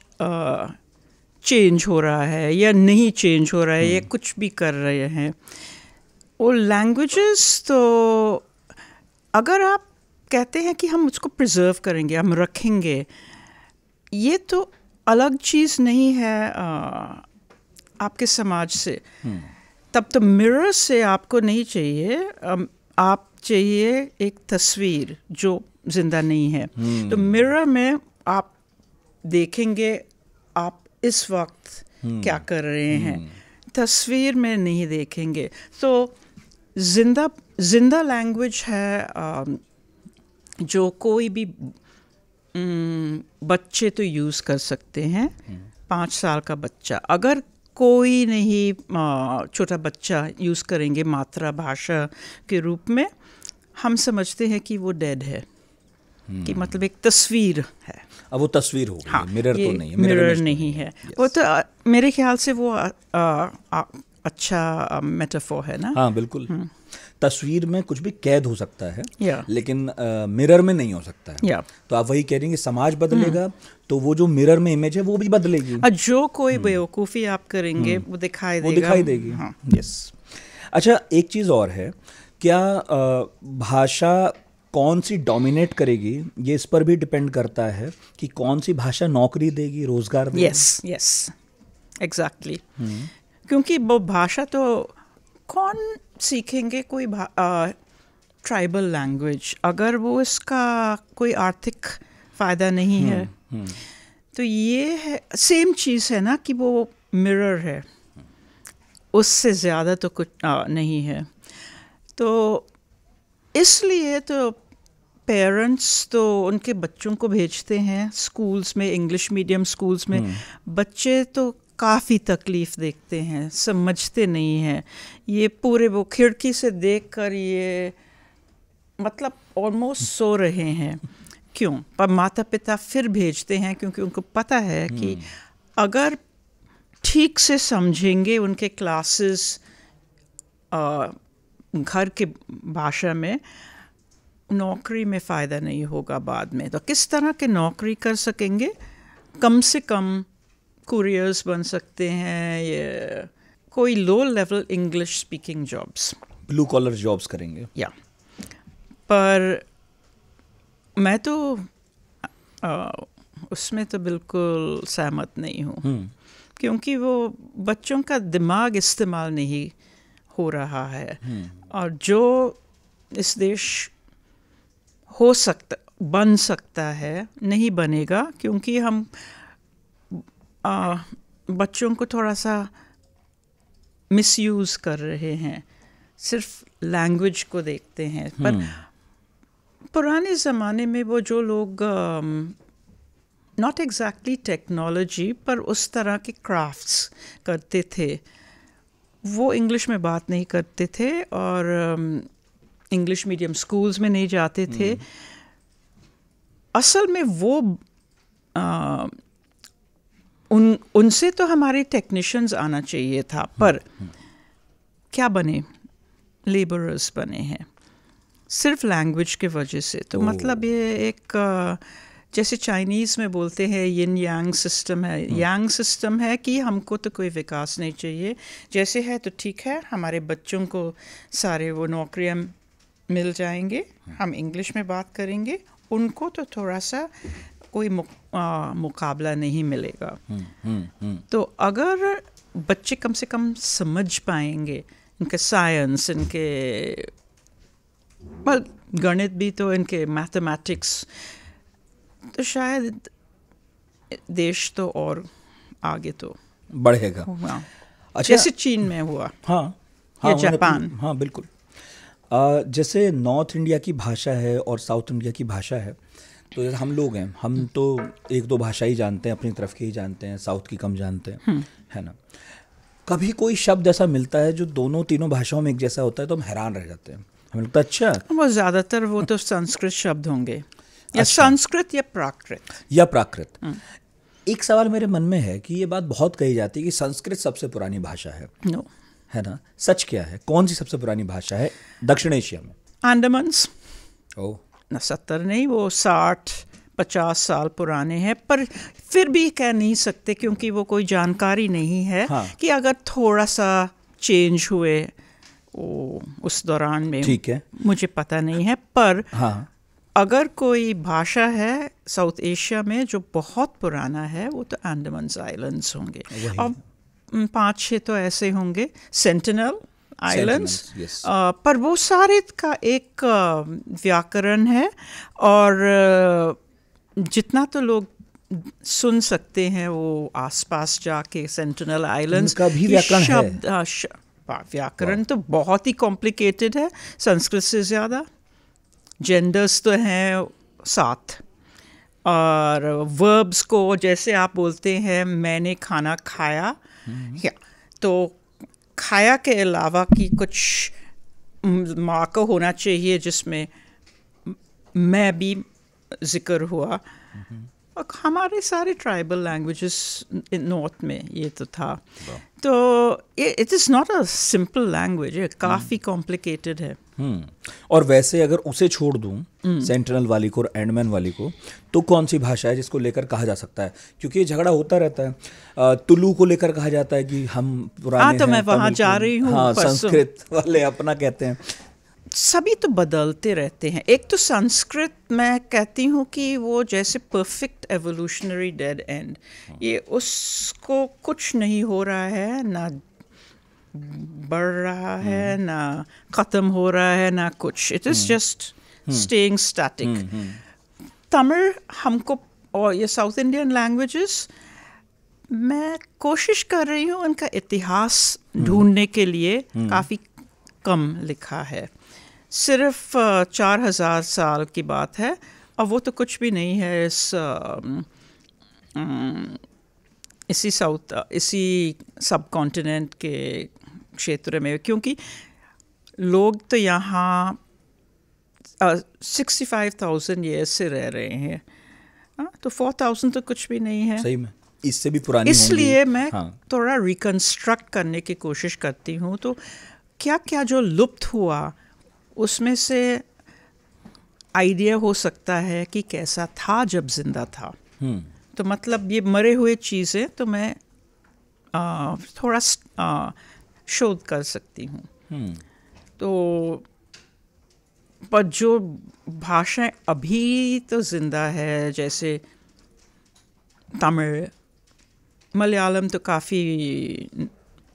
चेंज हो रहा है या नहीं चेंज हो रहा है या कुछ भी कर रहे हैं, वो लैंग्वेजेस, तो अगर आप कहते हैं कि हम उसको प्रिजर्व करेंगे, हम रखेंगे, ये तो अलग चीज़ नहीं है आपके समाज से। तब तो मिरर से आपको नहीं चाहिए, आप चाहिए एक तस्वीर जो जिंदा नहीं है। तो मिरर में आप देखेंगे आप इस वक्त क्या कर रहे हैं, तस्वीर में नहीं देखेंगे। तो जिंदा लैंग्वेज है जो कोई भी बच्चे तो यूज़ कर सकते हैं। 5 साल का बच्चा, अगर कोई नहीं छोटा बच्चा यूज़ करेंगे मातृभाषा के रूप में, हम समझते हैं कि वो डेड है, कि मतलब एक तस्वीर है। अब वो तस्वीर होगी। हाँ, मिरर तो नहीं है, मिरर नहीं है। वो तो मेरे ख्याल से वो अच्छा मेटाफोर है ना। हाँ बिल्कुल। तस्वीर में कुछ भी कैद हो सकता है, Yeah. लेकिन मिरर में नहीं हो सकता है। Yeah. तो आप वही कह रही हैं कि समाज बदलेगा तो वो जो मिरर में इमेज है वो भी बदलेगी। जो कोई बेवकूफ़ी आप करेंगे वो दिखाई देगा। वो दिखाई देगी। हाँ। यस। अच्छा, एक चीज़ और है, क्या भाषा कौन सी डोमिनेट करेगी ये इस पर भी डिपेंड करता है कि कौन सी भाषा नौकरी देगी, रोजगार देगी? Yes exactly. क्योंकि वो भाषा तो कौन सीखेंगे, कोई ट्राइबल लैंग्वेज, अगर वो इसका कोई आर्थिक फ़ायदा नहीं है। तो ये है, सेम चीज़ है ना कि वो मिरर है, उससे ज़्यादा तो कुछ नहीं है। तो इसलिए तो पेरेंट्स तो उनके बच्चों को भेजते हैं स्कूल्स में, इंग्लिश मीडियम स्कूल्स में। बच्चे तो काफ़ी तकलीफ़ देखते हैं, समझते नहीं हैं। ये पूरे वो खिड़की से देखकर ये मतलब ऑलमोस्ट सो रहे हैं। क्यों? पर माता पिता फिर भेजते हैं क्योंकि उनको पता है कि अगर ठीक से समझेंगे उनके क्लासेस घर के भाषा में, नौकरी में फ़ायदा नहीं होगा बाद में। तो किस तरह के नौकरी कर सकेंगे? कम से कम कुरियर्स बन सकते हैं, ये कोई low level English speaking jobs, blue collar jobs करेंगे। या पर मैं तो उसमें तो बिल्कुल सहमत नहीं हूँ, क्योंकि वो बच्चों का दिमाग इस्तेमाल नहीं हो रहा है। और जो इस देश हो सकता, बन सकता है, नहीं बनेगा, क्योंकि हम बच्चों को थोड़ा सा मिसयूज़ कर रहे हैं, सिर्फ लैंग्वेज को देखते हैं। पर पुराने ज़माने में वो जो लोग नॉट एग्जैक्टली टेक्नोलॉजी पर उस तरह के क्राफ्ट्स करते थे, वो इंग्लिश में बात नहीं करते थे और इंग्लिश मीडियम स्कूल्स में नहीं जाते थे। असल में वो उनसे तो हमारे टेक्नीशियंस आना चाहिए था, पर क्या बने? लेबरर्स बने हैं सिर्फ लैंग्वेज के वजह से। तो मतलब ये एक जैसे चाइनीज़ में बोलते हैं यिन यांग सिस्टम है। यांग सिस्टम है कि हमको तो कोई विकास नहीं चाहिए, जैसे है तो ठीक है, हमारे बच्चों को सारे वो नौकरियां मिल जाएंगे, हम इंग्लिश में बात करेंगे, उनको तो थोड़ा सा कोई मुकाबला नहीं मिलेगा। तो अगर बच्चे कम से कम समझ पाएंगे इनके साइंस, इनके गणित भी, तो इनके मैथमेटिक्स, तो शायद देश तो और आगे तो बढ़ेगा। अच्छा, जैसे चीन में हुआ। हाँ, या जापान। हाँ बिल्कुल। जैसे नॉर्थ इंडिया की भाषा है और साउथ इंडिया की भाषा है, तो जैसे हम लोग हैं, हम तो 1-2 भाषा ही जानते हैं, अपनी तरफ की ही जानते हैं, साउथ की कम जानते हैं, है ना। कभी कोई शब्द ऐसा मिलता है जो दोनों-तीनों भाषाओं में एक जैसा होता है, तो हम हैरान रह जाते हैं, हमें लगता है अच्छा। वो ज़्यादातर वो तो संस्कृत शब्द होंगे, या संस्कृत या प्राकृत। एक सवाल मेरे मन में है कि ये बात बहुत कही जाती है कि संस्कृत सबसे पुरानी भाषा है। नो, है ना। सच क्या है? कौन सी सबसे पुरानी भाषा है दक्षिण एशिया में? अंडमान्स। ओह, 70 नहीं, वो 60-50 साल पुराने हैं, पर फिर भी कह नहीं सकते क्योंकि वो कोई जानकारी नहीं है कि अगर थोड़ा सा चेंज हुए उस दौरान में, ठीक है, मुझे पता नहीं है। पर अगर कोई भाषा है साउथ एशिया में जो बहुत पुराना है, वो तो अंडमान आइलैंड्स होंगे, और 5-6 तो ऐसे होंगे सेंटिनल आइलैंड्स, पर वो सारे का एक व्याकरण है, और जितना तो लोग सुन सकते हैं वो आसपास जाके सेंटिनल आइलैंड्स का भी व्याकरण है। व्याकरण तो बहुत ही कॉम्प्लिकेटेड है, संस्कृत से ज़्यादा। जेंडर्स तो हैं 7, और वर्ब्स को जैसे आप बोलते हैं मैंने खाना खाया, या तो खाया के अलावा की कुछ मार्कर होना चाहिए जिसमें मैं भी जिक्र हुआ। और हमारे सारे ट्राइबल लैंग्वेजेस नॉर्थ में ये तो था। तो it is not a simple language, ये काफ़ी कॉम्प्लिकेटेड है। और वैसे अगर उसे छोड़ दूं सेंटिनल वाली को और एंडमैन वाली को, तो कौन सी भाषा है जिसको लेकर कहा जा सकता है? क्योंकि ये झगड़ा होता रहता है। तुलु को लेकर कहा जाता है कि हम पुराने तो मैं वहाँ जा रही हूँ। हाँ, संस्कृत वाले अपना कहते हैं। सभी तो बदलते रहते हैं। एक तो संस्कृत मैं कहती हूँ कि वो जैसे परफेक्ट एवोल्यूशनरी डेड एंड, ये उसको कुछ नहीं हो रहा है, ना बढ़ रहा है, ना ख़त्म हो रहा है, ना कुछ। It is just staying static. Tamil हमको, और ये साउथ इंडियन लैंग्वेजेस, मैं कोशिश कर रही हूँ उनका इतिहास ढूंढने के लिए। काफ़ी कम लिखा है, सिर्फ 4000 साल की बात है, और वो तो कुछ भी नहीं है इसी सब कॉन्टिनेंट के क्षेत्र में, क्योंकि लोग तो यहाँ 65,000 ईयर्स से रह रहे हैं। तो 4,000 तो कुछ भी नहीं है। सही में इससे भी पुरानी इसलिए मैं थोड़ा रिकंस्ट्रक्ट करने की कोशिश करती हूँ। तो क्या क्या जो लुप्त हुआ उसमें से आइडिया हो सकता है कि कैसा था जब जिंदा था। तो मतलब ये मरे हुए चीज़ें तो मैं थोड़ा शोध कर सकती हूँ। तो पर जो भाषाएं अभी तो जिंदा है, जैसे तमिल, मलयालम तो काफ़ी,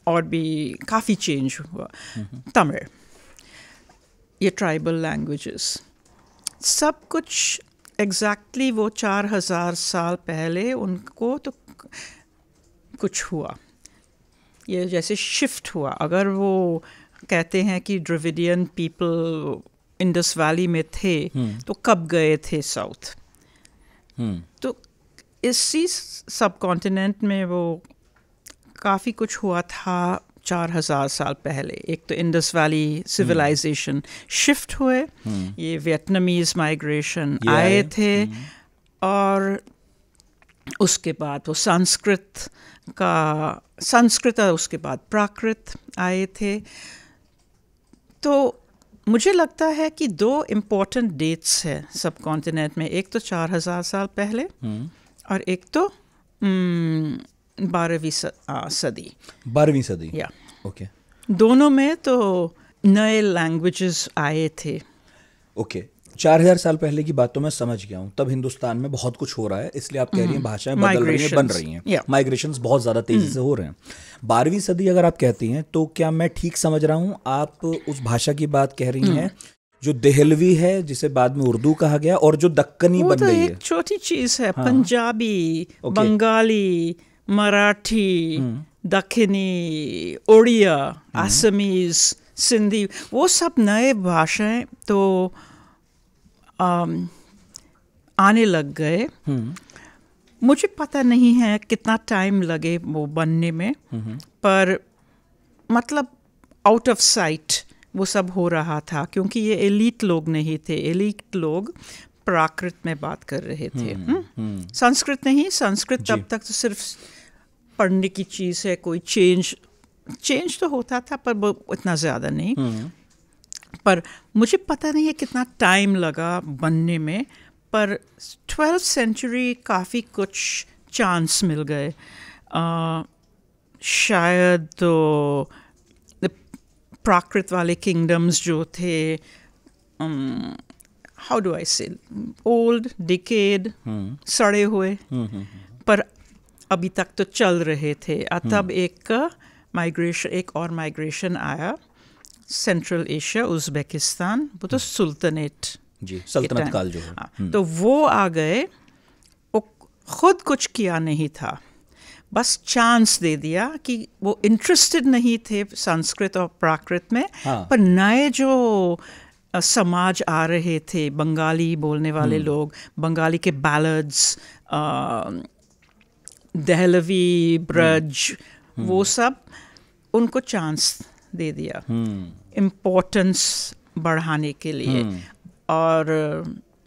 और भी काफ़ी चेंज हुआ। तमिल, ये ट्राइबल लैंग्वेजेस, सब कुछ एग्जैक्टली वो 4000 साल पहले उनको तो कुछ हुआ, ये जैसे शिफ्ट हुआ। अगर वो कहते हैं कि ड्रविडियन पीपल इंडस वैली में थे, तो कब गए थे साउथ? तो इसी सब कॉन्टिनेंट में वो काफ़ी कुछ हुआ था 4000 साल पहले। एक तो इंडस वैली सिविलाइजेशन शिफ्ट हुए, ये वियतनामीज माइग्रेशन आए थे, और उसके बाद वो संस्कृत और उसके बाद प्राकृत आए थे। तो मुझे लगता है कि 2 इम्पोर्टेंट डेट्स है सब कॉन्टिनेंट में, एक तो 4000 साल पहले और एक तो 12वीं सदी। 12वीं सदी, या ओके। दोनों में तो नए लैंग्वेजेस आए थे। ओके, 4000 साल पहले की बात तो मैं समझ गया हूँ। तब हिंदुस्तान में बहुत कुछ हो रहा है, इसलिए आप कह रही हैं भाषाएं बदल रही हैं, बन रही हैं, माइग्रेशंस बहुत ज़्यादा तेज़ी से हो रहे हैं। 12वीं सदी अगर आप कहती हैं, तो क्या मैं ठीक समझ रहा हूँ, आप उस भाषा की बात कह रही हैं जो देहलवी है, जिसे बाद में उर्दू कहा गया, और जो दक्कनी बन गई है? एक छोटी चीज़ है। पंजाबी, बंगाली, मराठी, दक्खनी, उड़िया, असमीज, सिंधी, वो सब नए भाषाएं तो आने लग गए। मुझे पता नहीं है कितना टाइम लगे वो बनने में, पर मतलब आउट ऑफ साइट वो सब हो रहा था, क्योंकि ये एलीट लोग नहीं थे। एलीट लोग प्राकृत में बात कर रहे थे, संस्कृत नहीं। संस्कृत तब तक तो सिर्फ पढ़ने की चीज़ है, कोई चेंज तो होता था पर वो इतना ज़्यादा नहीं। पर मुझे पता नहीं है कितना टाइम लगा बनने में, पर 12th सेंचुरी काफ़ी कुछ चांस मिल गए। शायद तो प्राकृत वाले किंगडम्स जो थे, हाउ डू आई से, ओल्ड डिकेड, सड़े हुए, पर अभी तक तो चल रहे थे। तब एक और माइग्रेशन आया, सेंट्रल एशिया, उज़्बेकिस्तान, वो तो सुल्तनेट जी, सल्तनत काल जो है। तो वो आ गए, वो खुद कुछ किया नहीं था, बस चांस दे दिया कि वो इंटरेस्टेड नहीं थे संस्कृत और प्राकृत में। पर नए जो समाज आ रहे थे, बंगाली बोलने वाले लोग, बंगाली के बैलड्स, दहलवी, ब्रज, वो सब, उनको चांस दे दिया इम्पोर्टेंस बढ़ाने के लिए। और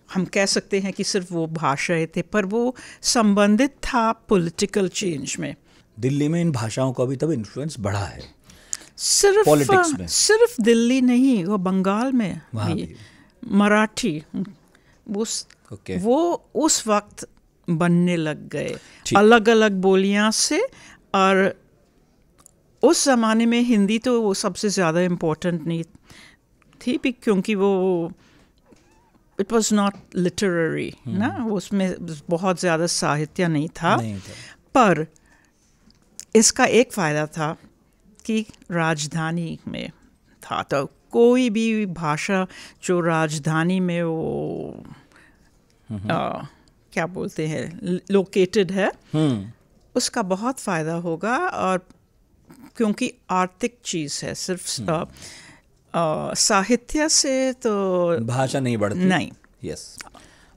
हम कह सकते हैं कि सिर्फ वो भाषाएं थे, पर वो संबंधित था पॉलिटिकल चेंज में। दिल्ली में इन भाषाओं का भी तब इन्फ्लुएंस बढ़ा है, सिर्फ पॉलिटिक्स में। सिर्फ दिल्ली नहीं, वो बंगाल में भी मराठी, वो उस वक्त बनने लग गए अलग अलग बोलियां से। और उस ज़माने में हिंदी तो वो सबसे ज़्यादा इम्पोर्टेंट नहीं थी, क्योंकि वो इट वॉज नॉट लिटरेरी ना, उसमें बहुत ज़्यादा साहित्य नहीं था। पर इसका एक फ़ायदा था कि राजधानी में था, तो कोई भी भाषा जो राजधानी में वो क्या बोलते हैं लोकेटेड है, उसका बहुत फ़ायदा होगा। और क्योंकि आर्थिक चीज़ है, सिर्फ साहित्य से तो भाषा नहीं बढ़ती। नहीं, यस,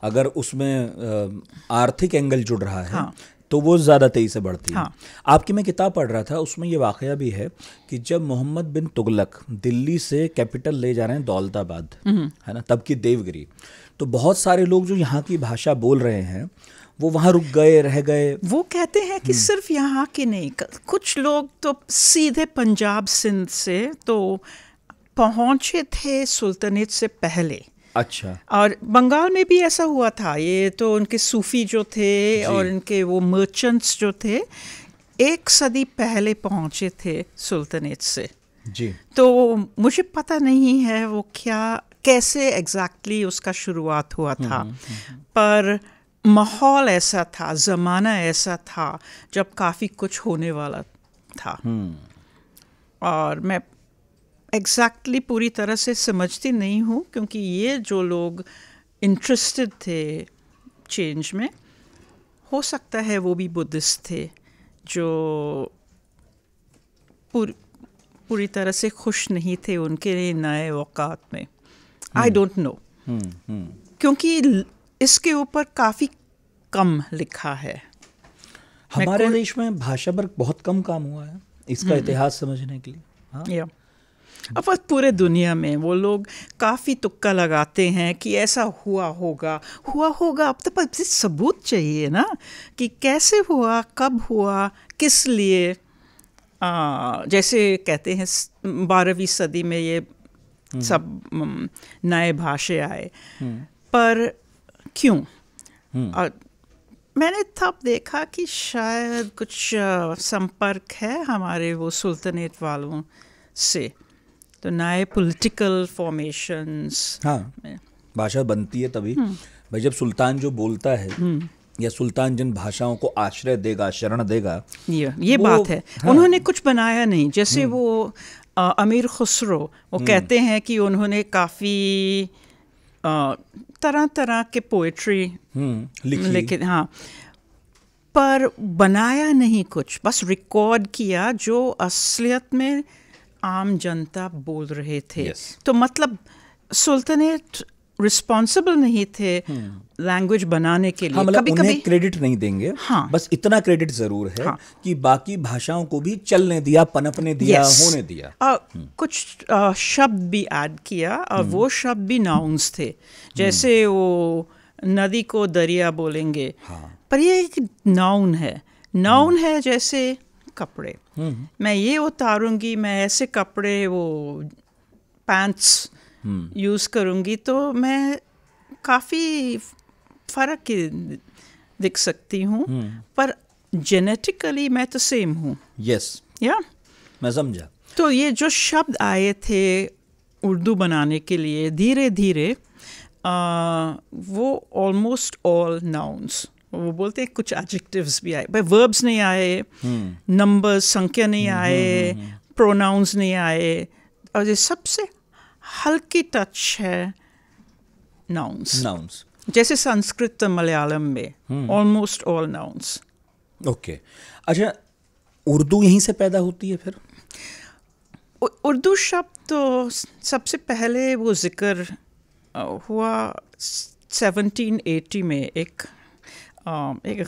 अगर उसमें आर्थिक एंगल जुड़ रहा है तो वो ज़्यादा तेज़ी से बढ़ती है। आपकी मैं किताब पढ़ रहा था, उसमें ये वाक़या भी है कि जब मोहम्मद बिन तुगलक दिल्ली से कैपिटल ले जा रहे हैं दौलताबाद, है ना, तब की देवगिरी, तो बहुत सारे लोग जो यहाँ की भाषा बोल रहे हैं वो वहाँ रुक गए, रह गए। वो कहते हैं कि सिर्फ यहाँ के नहीं, कुछ लोग तो सीधे पंजाब सिंध से तो पहुँचे थे सुल्तानेट से पहले। अच्छा। और बंगाल में भी ऐसा हुआ था, ये तो उनके सूफी जो थे और इनके वो मर्चेंट्स जो थे, 1 सदी पहले पहुँचे थे सुल्तानेट से जी। तो मुझे पता नहीं है वो कैसे एग्जैक्टली उसका शुरुआत हुआ था, पर माहौल ऐसा था, ज़माना ऐसा था जब काफ़ी कुछ होने वाला था। और मैं एग्जैक्टली पूरी तरह से समझती नहीं हूँ, क्योंकि ये जो लोग इंटरेस्टेड थे चेंज में, हो सकता है वो भी बुद्धिस्ट थे जो पूरी तरह से खुश नहीं थे उनके नए औकात में। आई डोंट नो, क्योंकि इसके ऊपर काफ़ी कम लिखा है। हमारे देश में भाषा पर बहुत कम काम हुआ है इसका इतिहास समझने के लिए। हाँ? अब पूरे दुनिया में वो लोग काफ़ी तुक्का लगाते हैं कि ऐसा हुआ होगा। अब तो सबूत चाहिए ना कि कैसे हुआ, कब हुआ, किस लिए। जैसे कहते हैं 12वीं सदी में ये सब नए भाषा आए, पर क्यों? और मैंने तब देखा कि शायद कुछ संपर्क है हमारे वो सुल्तानेट वालों से, तो नए पॉलिटिकल फॉर्मेशंस। हाँ, भाषा बनती है तभी भाई जब सुल्तान जो बोलता है या सुल्तान जिन भाषाओं को आश्रय देगा, शरण देगा, ये बात है। हाँ, उन्होंने कुछ बनाया नहीं। जैसे वो अमीर खुसरो, वो कहते हैं कि उन्होंने काफ़ी तरह तरह के पोएट्री लिखी, हाँ, पर बनाया नहीं कुछ, बस रिकॉर्ड किया जो असलियत में आम जनता बोल रहे थे। तो मतलब सुल्तानेट रिस्पॉन्सिबल नहीं थे लैंग्वेज बनाने के लिए। हाँ, मतलब उन्हें क्रेडिट नहीं देंगे। हाँ, बस इतना क्रेडिट जरूर है। हाँ, कि बाकी भाषाओं को भी चलने दिया, पनपने दिया, होने दिया। कुछ शब्द भी ऐड किया, और वो शब्द भी नाउन्स थे। जैसे वो नदी को दरिया बोलेंगे, हाँ, पर ये एक नाउन है। नाउन है जैसे कपड़े, मैं ये उतारूंगी, मैं ऐसे कपड़े, वो पैंट्स यूज़ करूँगी तो मैं काफ़ी फ़र्क दिख सकती हूँ, पर जेनेटिकली मैं तो सेम हूँ। यस, या मैं समझा। तो ये जो शब्द आए थे उर्दू बनाने के लिए धीरे धीरे वो ऑलमोस्ट ऑल नाउन्स, वो बोलते हैं कुछ एडजेक्टिव्स भी आए, भाई वर्ब्स नहीं आए, नंबर्स संख्या नहीं आए, प्रोनाउंस नहीं आए, और ये सबसे हल्की टच है नाउन्स। जैसे संस्कृत मलयालम में ऑलमोस्ट ऑल नाउन्स। ओके, अच्छा, उर्दू यहीं से पैदा होती है फिर? उर्दू शब्द तो सबसे पहले वो जिक्र हुआ 1780 में एक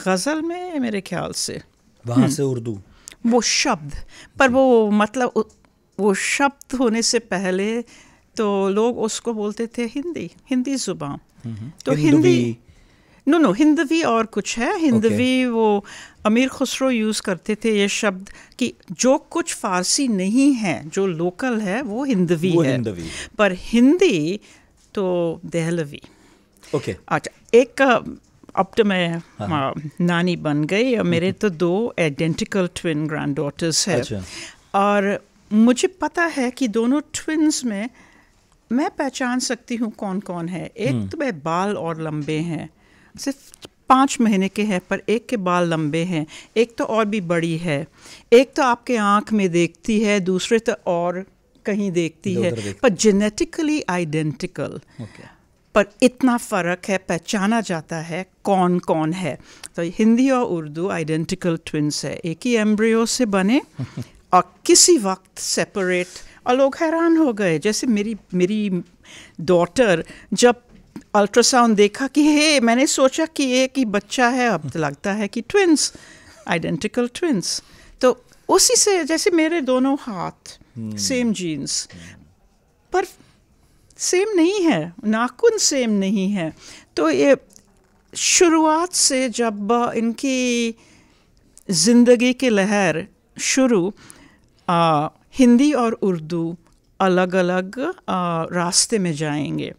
गज़ल में, मेरे ख्याल से वहाँ से उर्दू वो शब्द, पर वो मतलब वो शब्द होने से पहले तो लोग उसको बोलते थे हिंदी ज़ुबान। तो हिंदवी और कुछ है, हिंदवी वो अमीर खुसरो यूज़ करते थे ये शब्द कि जो कुछ फ़ारसी नहीं है, जो लोकल है वो हिंदवी है, पर हिंदी तो दहलवी। ओके, अच्छा, एक अब तो मैं नानी बन गई और मेरे तो 2 आइडेंटिकल ट्विन ग्रैंड डॉटर्स है। अच्छा। और मुझे पता है कि दोनों ट्विन्स में मैं पहचान सकती हूँ कौन कौन है। एक तो वे बाल और लंबे हैं, सिर्फ 5 महीने के हैं, पर एक के बाल लंबे हैं, एक तो और भी बड़ी है, एक तो आपके आँख में देखती है, दूसरे तो और कहीं देखती है, पर जेनेटिकली आइडेंटिकल। पर इतना फ़र्क है, पहचाना जाता है कौन कौन है। तो हिंदी और उर्दू आइडेंटिकल ट्विन्स है, एक ही एम्ब्रियो से बने और किसी वक्त सेपरेट, और लोग हैरान हो गए। जैसे मेरी डॉटर जब अल्ट्रासाउंड देखा कि हे, मैंने सोचा कि एक ही बच्चा है, अब तो लगता है कि ट्विन्स, आइडेंटिकल ट्विन्स। तो उसी से, जैसे मेरे दोनों हाथ सेम जीन्स, पर सेम नहीं है, नाखून सेम नहीं है। तो ये शुरुआत से जब इनकी ज़िंदगी की लहर शुरू, हिंदी और उर्दू अलग अलग रास्ते में जाएंगे,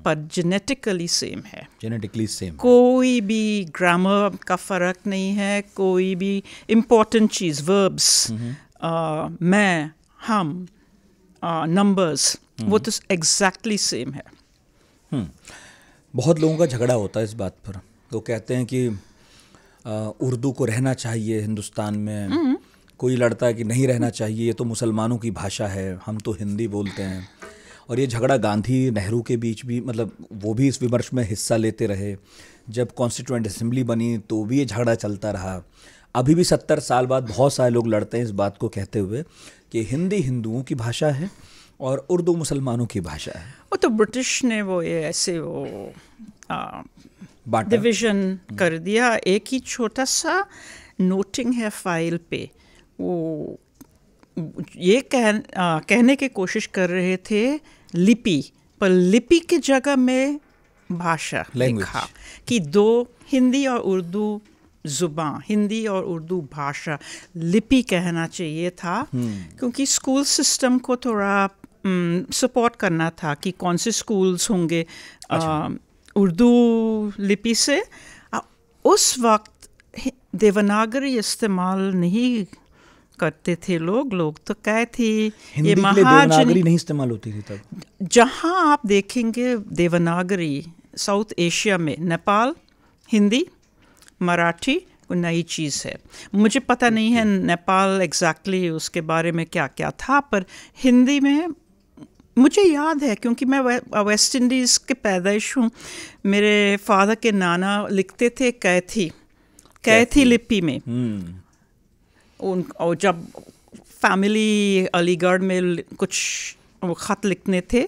पर जेनेटिकली सेम है। जेनेटिकली सेम, कोई भी ग्रामर का फ़र्क नहीं है, कोई भी इम्पोर्टेंट चीज़, वर्ब्स, मैं, हम, नंबर्स, वो तो एग्जैक्टली सेम है। बहुत लोगों का झगड़ा होता है इस बात पर। वो कहते हैं कि उर्दू को रहना चाहिए हिंदुस्तान में, कोई लड़ता है कि नहीं रहना चाहिए, ये तो मुसलमानों की भाषा है, हम तो हिंदी बोलते हैं। और ये झगड़ा गांधी नेहरू के बीच भी, मतलब वो भी इस विमर्श में हिस्सा लेते रहे। जब कॉन्स्टिट्यूएंट असेंबली बनी तो भी ये झगड़ा चलता रहा। अभी भी 70 साल बाद बहुत सारे लोग लड़ते हैं इस बात को कहते हुए कि हिंदी हिंदुओं की भाषा है और उर्दू मुसलमानों की भाषा है। वो तो ब्रिटिश ने वो ये ऐसे वो डिवीज़न कर दिया। एक ही छोटा सा नोटिंग है फाइल पे, वो ये कहने की कोशिश कर रहे थे लिपि, पर लिपि की जगह में भाषा लिखा कि 2 हिंदी और उर्दू ज़ुबान, हिंदी और उर्दू भाषा, लिपि कहना चाहिए था, क्योंकि स्कूल सिस्टम को थोड़ा सपोर्ट करना था कि कौन से स्कूल्स होंगे उर्दू लिपि से। उस वक्त देवनागरी इस्तेमाल नहीं करते थे लोग तो कहे थे ये देवनागरी नहीं इस्तेमाल होती थी तब। जहाँ आप देखेंगे देवनागरी साउथ एशिया में, नेपाल हिंदी, मराठी नई चीज़ है। मुझे पता नहीं है नेपाल एग्जैक्टली उसके बारे में क्या क्या था, पर हिंदी में मुझे याद है, क्योंकि मैं वेस्ट इंडीज़ के पैदाइश हूँ। मेरे फादर के नाना लिखते थे कैथी लिपि में। और जब फैमिली अलीगढ़ में कुछ ख़त लिखने थे,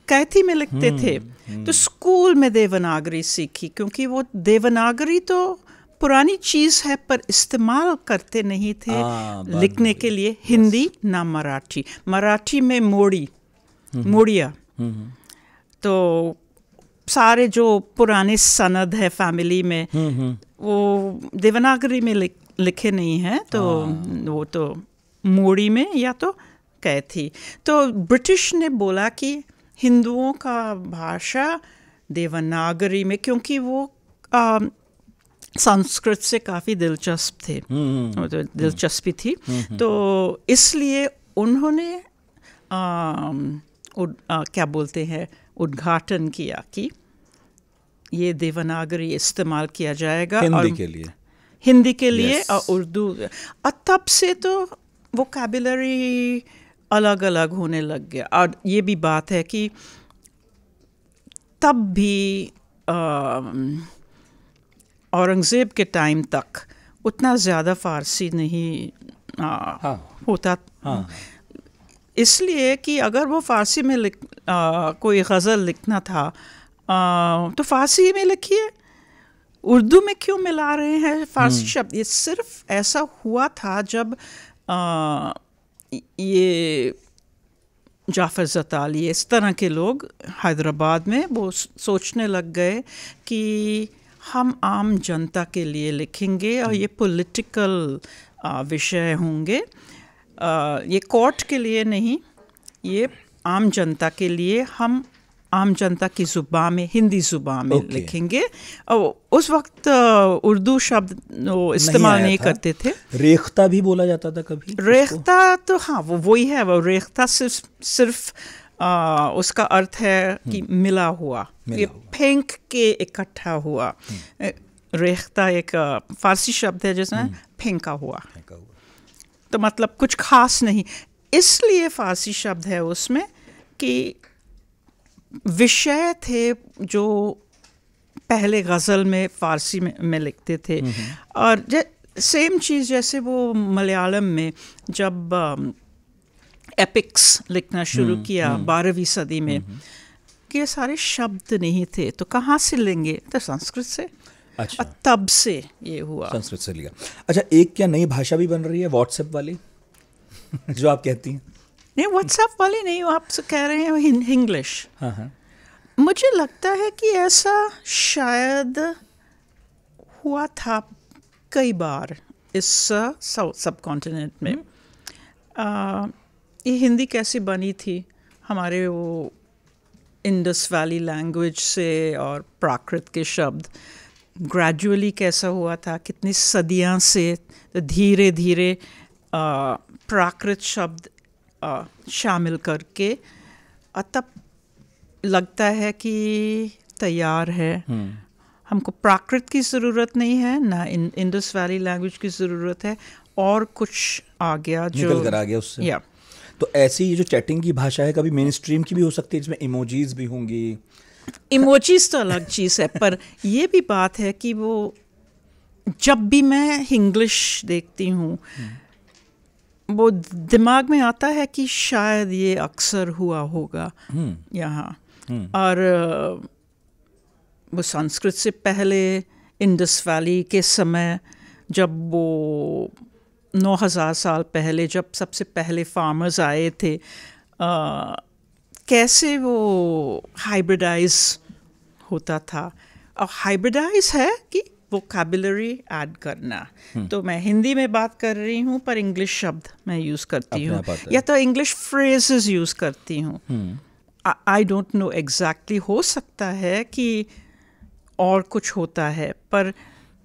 कैथी में लिखते थे। तो स्कूल में देवनागरी सीखी, क्योंकि वो देवनागरी तो पुरानी चीज़ है, पर इस्तेमाल करते नहीं थे लिखने के लिए। हिंदी ना मराठी में मोड़िया। तो सारे जो पुराने सनद है फैमिली में, वो देवनागरी में लिखे नहीं हैं, तो वो तो मोड़ी में या तो कैथी। तो ब्रिटिश ने बोला कि हिंदुओं का भाषा देवनागरी में, क्योंकि वो संस्कृत से काफ़ी दिलचस्प थे, तो दिलचस्पी थी, तो इसलिए उन्होंने क्या बोलते हैं उद्घाटन किया कि ये देवनागरी इस्तेमाल किया जाएगा हिंदी के लिए और उर्दू, और तब से तो वोकैबुलरी अलग अलग होने लग गया। और ये भी बात है कि तब भी औरंगज़ेब के टाइम तक उतना ज़्यादा फ़ारसी नहीं होता, इसलिए कि अगर वो फ़ारसी में कोई गज़ल लिखना था तो फ़ारसी में लिखिए, उर्दू में क्यों मिला रहे हैं फ़ारसी शब्द। ये सिर्फ ऐसा हुआ था जब ये जाफ़र ज़ताली इस तरह के लोग हैदराबाद में वो सोचने लग गए कि हम आम जनता के लिए लिखेंगे और ये पॉलिटिकल विषय होंगे, ये कोर्ट के लिए नहीं, ये आम जनता के लिए, हम आम जनता की ज़ुबान में, हिंदी ज़ुबान में लिखेंगे। और उस वक्त उर्दू शब्द वो इस्तेमाल नहीं करते थे। रेख्ता भी बोला जाता था कभी? रेख्ता तो हाँ वही है, वो रेख्ता सिर्फ उसका अर्थ है कि मिला हुआ, ये फेंक के इकट्ठा हुआ। रेख्ता एक फ़ारसी शब्द है जिसमें फेंका हुआ, तो मतलब कुछ खास नहीं, इसलिए फ़ारसी शब्द है उसमें कि विषय थे जो पहले गज़ल में फ़ारसी में लिखते थे। और सेम चीज़ जैसे वो मलयालम में जब एपिक्स लिखना शुरू किया 12वीं सदी में, कि ये सारे शब्द नहीं थे, तो कहाँ से लेंगे, तो संस्कृत से। अच्छा, तब से ये हुआ, संस्कृत से लिया। अच्छा, एक क्या नई भाषा भी बन रही है व्हाट्सएप वाली जो आप कहती हैं? नहीं, व्हाट्सएप वाली नहीं, आप कह रहे हैं इंग्लिश। हाँ। मुझे लगता है कि ऐसा शायद हुआ था कई बार इस सब कॉन्टिनेंट में। ये हिंदी कैसी बनी थी, हमारे वो इंडस वैली लैंग्वेज से और प्राकृत के शब्द ग्रेजुअली कैसा हुआ था, कितनी सदियां से, तो धीरे धीरे प्राकृत शब्द शामिल करके तब लगता है कि तैयार है। हमको प्राकृत की ज़रूरत नहीं है, ना इंडस वैली लैंग्वेज की ज़रूरत है, और कुछ आ गया जो निकल कर आ गया उससे। तो ऐसी जो चैटिंग की भाषा है कभी मेन स्ट्रीम की भी हो सकती है, जिसमें इमोजीज भी होंगी। इमोजीज तो अलग चीज़ है, पर ये भी बात है कि वो जब भी मैं इंग्लिश देखती हूँ वो दिमाग में आता है कि शायद ये अक्सर हुआ होगा यहाँ। और वो संस्कृत से पहले इंडस वैली के समय, जब वो 9000 साल पहले, जब सबसे पहले फार्मर्स आए थे, कैसे वो हाइब्रिडाइज होता था। और हाइब्रिडाइज है कि वोकैबुलरी ऐड करना। तो मैं हिंदी में बात कर रही हूँ पर इंग्लिश शब्द मैं यूज़ करती हूँ, या तो इंग्लिश फ्रेजेस यूज़ करती हूँ। आई डोंट नो एग्जैक्टली, हो सकता है कि और कुछ होता है, पर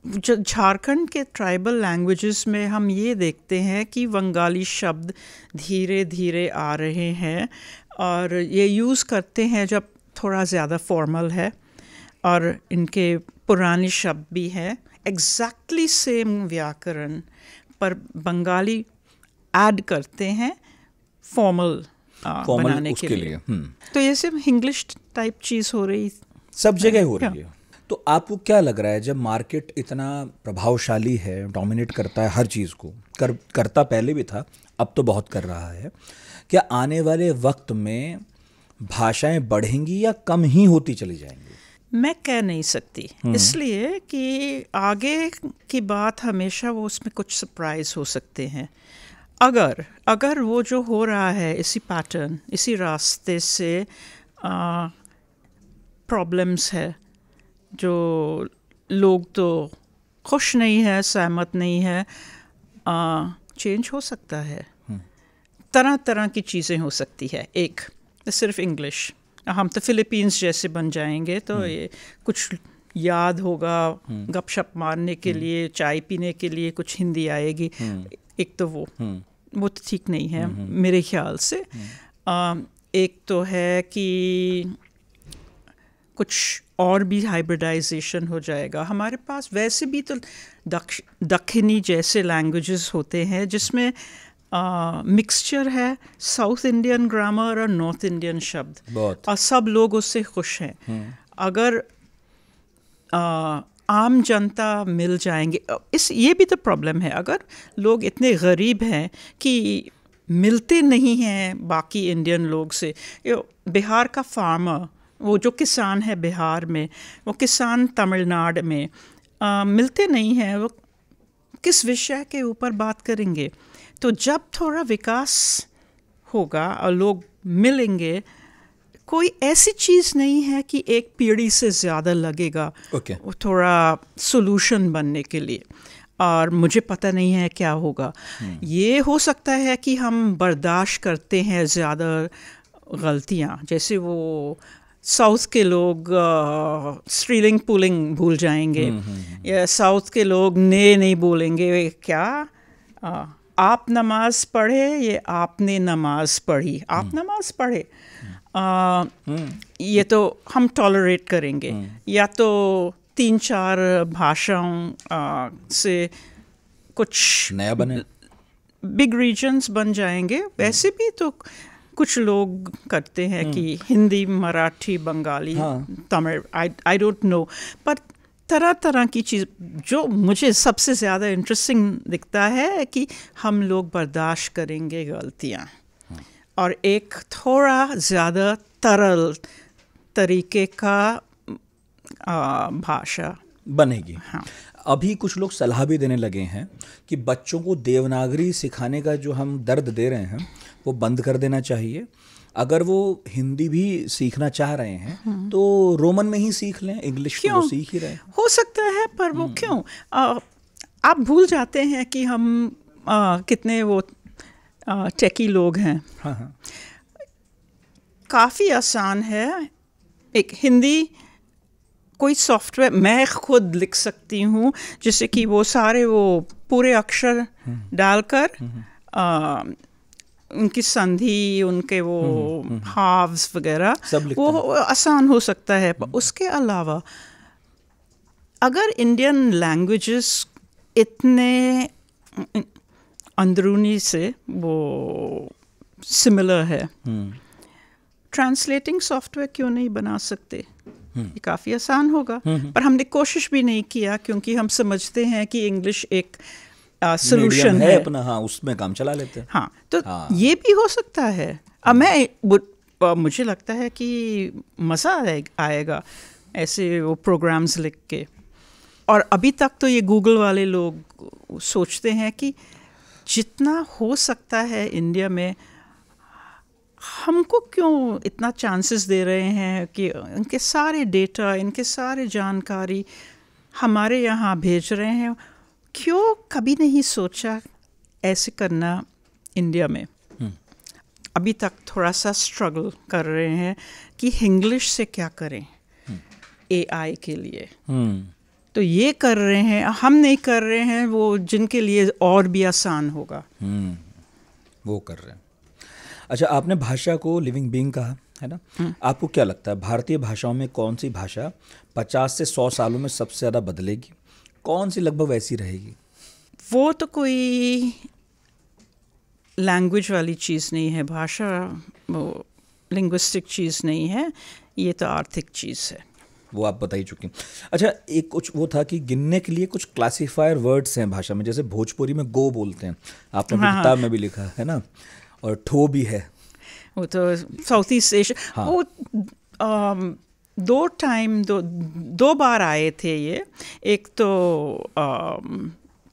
झारखंड के ट्राइबल लैंग्वेजेस में हम ये देखते हैं कि बंगाली शब्द धीरे धीरे आ रहे हैं, और ये यूज़ करते हैं जब थोड़ा ज़्यादा फॉर्मल है, और इनके पुराने शब्द भी हैं, एग्जैक्टली सेम व्याकरण, पर बंगाली ऐड करते हैं फॉर्मल बनाने के लिए। तो ये सिर्फ इंग्लिश टाइप चीज़ हो रही, सब जगह हो रही है। तो आपको क्या लग रहा है, जब मार्केट इतना प्रभावशाली है, डोमिनेट करता है हर चीज़ को, करता पहले भी था, अब तो बहुत कर रहा है, क्या आने वाले वक्त में भाषाएं बढ़ेंगी या कम ही होती चली जाएंगी? मैं कह नहीं सकती, इसलिए कि आगे की बात हमेशा वो उसमें कुछ सरप्राइज हो सकते हैं। अगर वो जो हो रहा है इसी पैटर्न, इसी रास्ते से प्रॉब्लम्स है, जो लोग तो खुश नहीं है, सहमत नहीं है, चेंज हो सकता है। तरह तरह की चीज़ें हो सकती है। एक सिर्फ इंग्लिश, हम तो फिलीपींस जैसे बन जाएंगे, तो ये कुछ याद होगा, गपशप मारने के लिए, चाय पीने के लिए कुछ हिंदी आएगी। एक तो वो तो ठीक नहीं है मेरे ख्याल से। एक तो है कि कुछ और भी हाइब्रिडाइजेशन हो जाएगा। हमारे पास वैसे भी तो दक्षिणी जैसे लैंग्वेजेस होते हैं जिसमें मिक्सचर है, साउथ इंडियन ग्रामर और नॉर्थ इंडियन शब्द, और सब लोग उससे खुश हैं। अगर आम जनता मिल जाएंगे, ये भी तो प्रॉब्लम है, अगर लोग इतने गरीब हैं कि मिलते नहीं हैं बाकी इंडियन लोग से। बिहार का फार्मर, वो जो किसान है बिहार में, वो किसान तमिलनाडु में मिलते नहीं हैं, वो किस विषय के ऊपर बात करेंगे? तो जब थोड़ा विकास होगा और लोग मिलेंगे, कोई ऐसी चीज़ नहीं है कि एक पीढ़ी से ज़्यादा लगेगा थोड़ा सोल्यूशन बनने के लिए। और मुझे पता नहीं है क्या होगा। ये हो सकता है कि हम बर्दाश्त करते हैं ज़्यादा गलतियाँ, जैसे वो साउथ के लोग स्त्रीलिंग पुलिंग भूल जाएंगे, या साउथ के लोग ने नहीं बोलेंगे, क्या आप नमाज पढ़े, ये आपने नमाज पढ़ी, आप नमाज पढ़े, ये तो हम टॉलरेट करेंगे। या तो 3-4 भाषाओं से कुछ नया बने, बिग रीजन्स बन जाएंगे। वैसे भी तो कुछ लोग करते हैं कि Hindi, Marathi, Bengali, Tamil, I don't know, पर तरह तरह की चीज़। जो मुझे सबसे ज़्यादा इंटरेस्टिंग दिखता है कि हम लोग बर्दाश्त करेंगे गलतियाँ, और एक थोड़ा ज़्यादा तरल तरीके का भाषा बनेगी। अभी कुछ लोग सलाह भी देने लगे हैं कि बच्चों को देवनागरी सिखाने का जो हम दर्द दे रहे हैं वो बंद कर देना चाहिए। अगर वो हिंदी भी सीखना चाह रहे हैं तो रोमन में ही सीख लें, इंग्लिश तो वो सीख ही रहे हैं। हो सकता है, पर वो क्यों? आप भूल जाते हैं कि हम कितने वो टेकी लोग हैं। काफ़ी आसान है। एक हिंदी कोई सॉफ्टवेयर मैं खुद लिख सकती हूँ, जिससे कि वो सारे वो पूरे अक्षर डालकर उनकी संधि, उनके वो हाव्स वगैरह वो आसान हो सकता है। पर उसके अलावा अगर इंडियन लैंग्वेजेस इतने अंदरूनी से वो सिमिलर है, ट्रांसलेटिंग सॉफ्टवेयर क्यों नहीं बना सकते? ये काफ़ी आसान होगा। पर हमने कोशिश भी नहीं किया, क्योंकि हम समझते हैं कि इंग्लिश एक सॉल्यूशन है अपना, उसमें काम चला लेते हैं। तो ये भी हो सकता है। अब मुझे लगता है कि मज़ा आएगा ऐसे वो प्रोग्राम्स लिख के। और अभी तक तो ये गूगल वाले लोग सोचते हैं कि जितना हो सकता है इंडिया में, हमको क्यों इतना चांसेस दे रहे हैं कि इनके सारे डेटा, इनके सारे जानकारी हमारे यहाँ भेज रहे हैं। क्यों कभी नहीं सोचा ऐसे करना इंडिया में? अभी तक थोड़ा सा स्ट्रगल कर रहे हैं कि इंग्लिश से क्या करें एआई के लिए। तो ये कर रहे हैं, हम नहीं कर रहे हैं, वो जिनके लिए और भी आसान होगा वो कर रहे हैं। अच्छा, आपने भाषा को लिविंग बीइंग कहा है ना, आपको क्या लगता है भारतीय भाषाओं में कौन सी भाषा 50 से 100 सालों में सबसे ज़्यादा बदलेगी? कौन सी लगभग वैसी रहेगी? वो तो कोई लैंग्वेज वाली चीज़ नहीं है, भाषा वो लिंग्विस्टिक चीज़ नहीं है, ये तो आर्थिक चीज़ है। वो आप बता ही चुके हैं। अच्छा, एक कुछ वो था कि गिनने के लिए कुछ क्लासीफायर वर्ड्स हैं भाषा में, जैसे भोजपुरी में गो बोलते हैं, आपने किताब में भी लिखा है ना, और ठो भी है। वो तो साउथ ईस्ट एशिया, वो दो बार आए थे ये। एक तो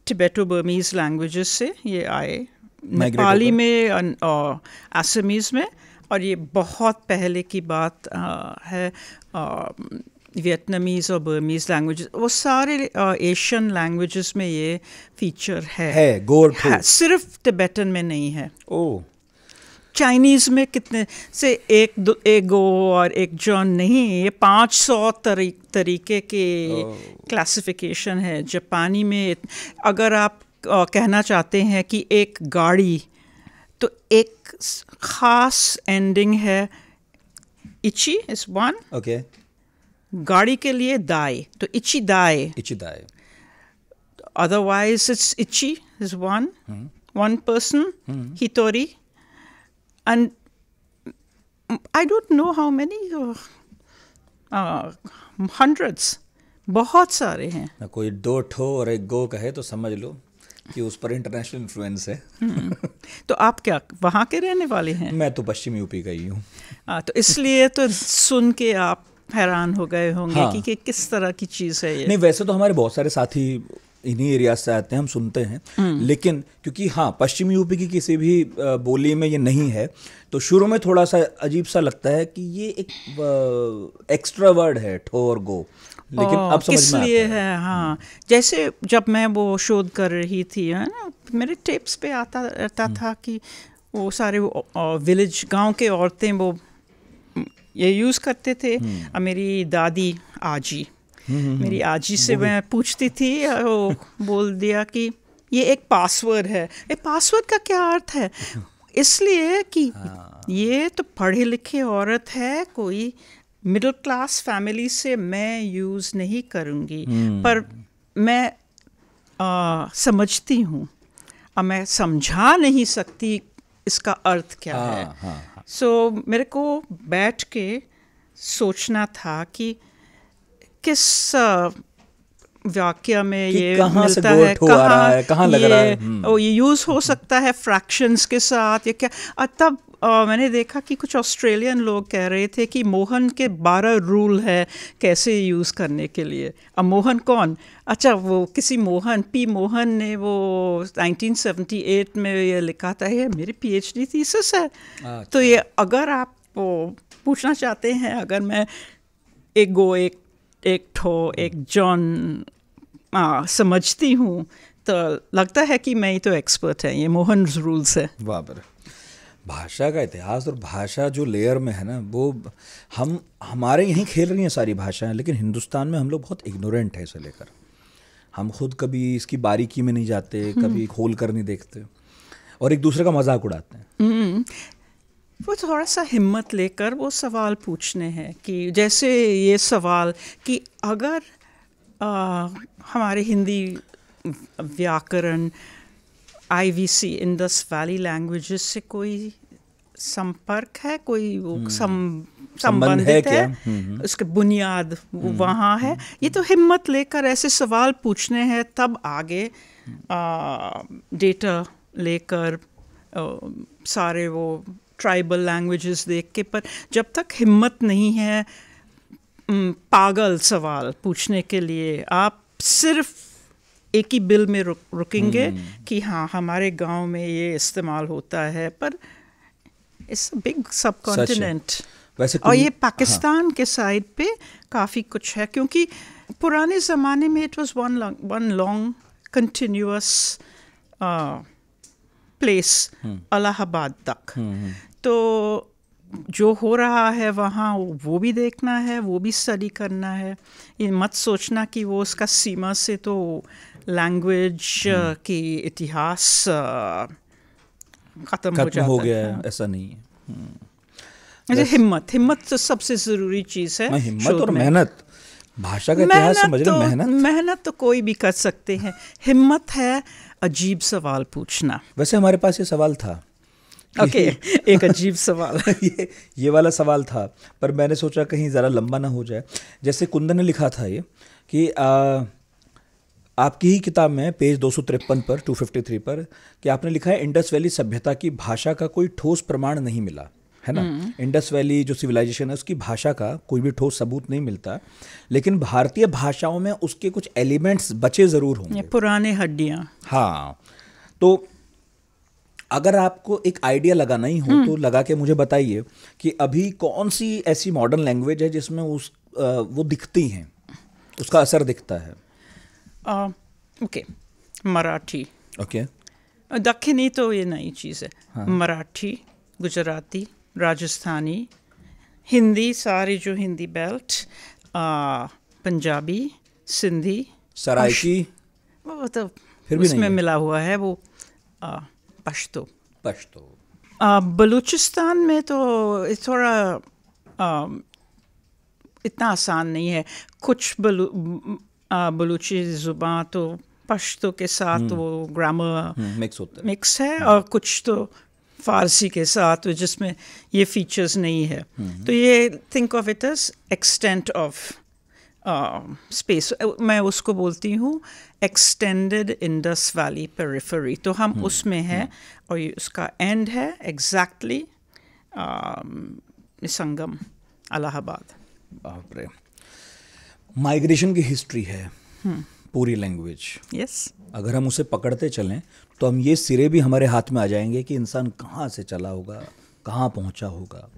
टिबेटो बर्मीज़ लैंग्वेजेस से ये आए, नेपाली में और असमीज़ में, और ये बहुत पहले की बात है। वियतनामीज़ और बर्मीज़ लैंग्वेजेस, वो सारे एशियन लैंग्वेजेस में ये फीचर है गोर ठो, सिर्फ टिबेटन में नहीं है। चाइनीज़ में कितने से एक गो और एक जॉन नहीं, ये 500 तरीके के क्लासिफिकेशन है। जापानी में अगर आप कहना चाहते हैं कि एक गाड़ी, तो एक ख़ास एंडिंग है, इची इज वन। ओके। गाड़ी के लिए दाई, तो इची दाई। इचिदाई। Otherwise, it's ichi is one person, hitori, and I don't know how many, hundreds, बहुत सारे हैं। कोई 2 ठो और एक गो कहे तो समझ लो कि उस पर इंटरनेशनल इन्फ्लुएंस है। तो आप क्या वहाँ के रहने वाले हैं? मैं तो पश्चिम यूपी का ही हूँ। तो इसलिए तो सुन के आप हैरान हो गए होंगे। हाँ। कि किस तरह की चीज़ है ये। नहीं, वैसे तो हमारे बहुत सारे साथी इन्हीं एरिया से आते हैं, हम सुनते हैं, लेकिन क्योंकि हाँ पश्चिम यूपी की किसी भी बोली में ये नहीं है, तो शुरू में थोड़ा सा अजीब सा लगता है कि ये एक एक्स्ट्रा वर्ड है ठो और गो, लेकिन अब समझ में आता इसलिए है। हाँ, जैसे जब मैं वो शोध कर रही थी, है ना, मेरे टेप्स पे आता रहता था कि वो सारे विलेज गांव के औरतें वो ये यूज़ करते थे। मेरी दादी आजी, मेरी आजी से मैं पूछती थी, वो बोल दिया कि ये एक पासवर्ड है। ये पासवर्ड का क्या अर्थ है? इसलिए कि ये तो पढ़े लिखे औरत है, कोई मिडिल क्लास फैमिली से मैं यूज़ नहीं करूँगी, पर मैं समझती हूँ और मैं समझा नहीं सकती इसका अर्थ क्या है। सो मेरे को बैठ के सोचना था कि किस वाक्य में ये मिलता है, कहाँ लग रहा है, ये यूज़ हो सकता है फ्रैक्शंस के साथ या क्या। तब मैंने देखा कि कुछ ऑस्ट्रेलियन लोग कह रहे थे कि मोहन के 12 रूल है कैसे यूज़ करने के लिए। अब मोहन कौन? अच्छा, वो किसी मोहन, पी मोहन ने वो 1978 में ये लिखा था, ये मेरी PhD थीसिस है। तो ये अगर आप वो पूछना चाहते हैं, अगर मैं एक गो, एक ठो, एक जॉन समझती हूँ, तो लगता है कि मैं ही तो एक्सपर्ट है। ये मोहन रूल्स है। बाबर भाषा का इतिहास और भाषा जो लेयर में है ना, वो हमारे यहीं खेल रही हैं सारी भाषाएं, लेकिन हिंदुस्तान में हम लोग बहुत इग्नोरेंट है इसे लेकर। हम खुद कभी इसकी बारीकी में नहीं जाते, कभी खोल कर नहीं देखते और एक दूसरे का मजाक उड़ाते हैं। वो थोड़ा सा हिम्मत लेकर वो सवाल पूछने हैं कि जैसे ये सवाल कि अगर हमारे हिंदी व्याकरण IVC इंडस वैली लैंग्वेजेस से कोई संपर्क है, कोई वो संबंधित है, उसके बुनियाद वहाँ है। ये तो हिम्मत लेकर ऐसे सवाल पूछने हैं, तब आगे डेटा लेकर सारे वो ट्राइबल लैंग्वेजेस देख के। पर जब तक हिम्मत नहीं है पागल सवाल पूछने के लिए, आप सिर्फ एक ही बिल में रुकेंगे कि हाँ हमारे गांव में ये इस्तेमाल होता है, पर इट्स बिग सब कॉन्टिनेंट। और ये पाकिस्तान के साइड पे काफ़ी कुछ है, क्योंकि पुराने ज़माने में it was one long continuous place Allahabad तक। तो जो हो रहा है वहाँ वो भी देखना है, वो भी स्टडी करना है। ये मत सोचना कि वो उसका सीमा से तो लैंग्वेज की इतिहास ख़त्म हो गया है, ऐसा नहीं है। हिम्मत तो सबसे ज़रूरी चीज़ है। हिम्मत और मेहनत, भाषा का इतिहास समझना। मेहनत तो कोई भी कर सकते हैं, हिम्मत है अजीब सवाल पूछना। वैसे हमारे पास ये सवाल था। ओके, एक अजीब सवाल ये वाला सवाल था, पर मैंने सोचा कहीं ज़रा लंबा ना हो जाए। जैसे कुंदन ने लिखा था ये कि आपकी ही किताब में पेज 253 पर 253 पर कि आपने लिखा है इंडस वैली सभ्यता की भाषा का कोई ठोस प्रमाण नहीं मिला, है ना। इंडस वैली जो सिविलाइजेशन है उसकी भाषा का कोई भी ठोस सबूत नहीं मिलता, लेकिन भारतीय भाषाओं में उसके कुछ एलिमेंट्स बचे ज़रूर होंगे, पुराने हड्डियाँ। हाँ, तो अगर आपको एक आइडिया लगाना ही हो तो लगा के मुझे बताइए कि अभी कौन सी ऐसी मॉडर्न लैंग्वेज है जिसमें वो दिखती हैं, उसका असर दिखता है। ओके, मराठी। ओके, दक्षिणी तो ये नई चीज़ है। हाँ। मराठी, गुजराती, राजस्थानी, हिंदी, सारी जो हिंदी बेल्ट, पंजाबी, सिंधी, सराइकी, वो तो फिर भी उसमें नहीं है। मिला हुआ है वो पश्तो। पश्तो। बलूचिस्तान में तो थोड़ा इतना आसान नहीं है। कुछ बलूची ज़ुबान तो पश्तो के साथ वो ग्रामर मिक्स होता है। मिक्स है, और कुछ तो फ़ारसी के साथ जिसमें ये फीचर्स नहीं है। तो ये think of it as extent of space, मैं उसको बोलती हूँ एक्सटेंडेड इंडस वैली पेरिफेरी। तो हम उसमें हैं, और ये उसका एंड है एग्जैक्टली संगम, इलाहाबाद। बाप रे। माइग्रेशन की हिस्ट्री है पूरी लैंग्वेज। यस, अगर हम उसे पकड़ते चलें तो हम ये सिरे भी हमारे हाथ में आ जाएंगे कि इंसान कहाँ से चला होगा, कहाँ पहुँचा होगा।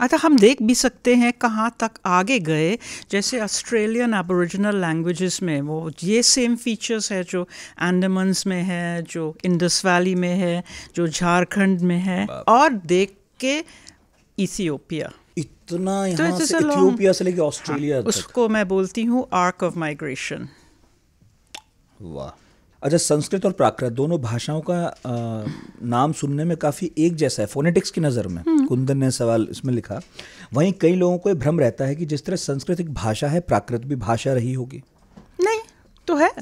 अतः हम देख भी सकते हैं कहाँ तक आगे गए। जैसे ऑस्ट्रेलियन एबोरिजिनल लैंग्वेजेस में वो ये सेम फीचर्स है जो अंडमान्स में है, जो इंडस वैली में है, जो झारखंड में है, और देख के इथियोपिया, इतना तो यहाँ it is से a long- इथियोपिया से लेके ऑस्ट्रेलिया तक। उसको मैं बोलती हूँ आर्क ऑफ माइग्रेशन। वाह। अच्छा, संस्कृत और प्राकृत दोनों भाषाओं का नाम सुनने में काफ़ी एक जैसा है फोनेटिक्स की नज़र में। कुंदन ने सवाल इसमें लिखा, वहीं कई लोगों को ये भ्रम रहता है कि जिस तरह संस्कृत एक भाषा है, प्राकृत भी भाषा रही होगी। नहीं तो है,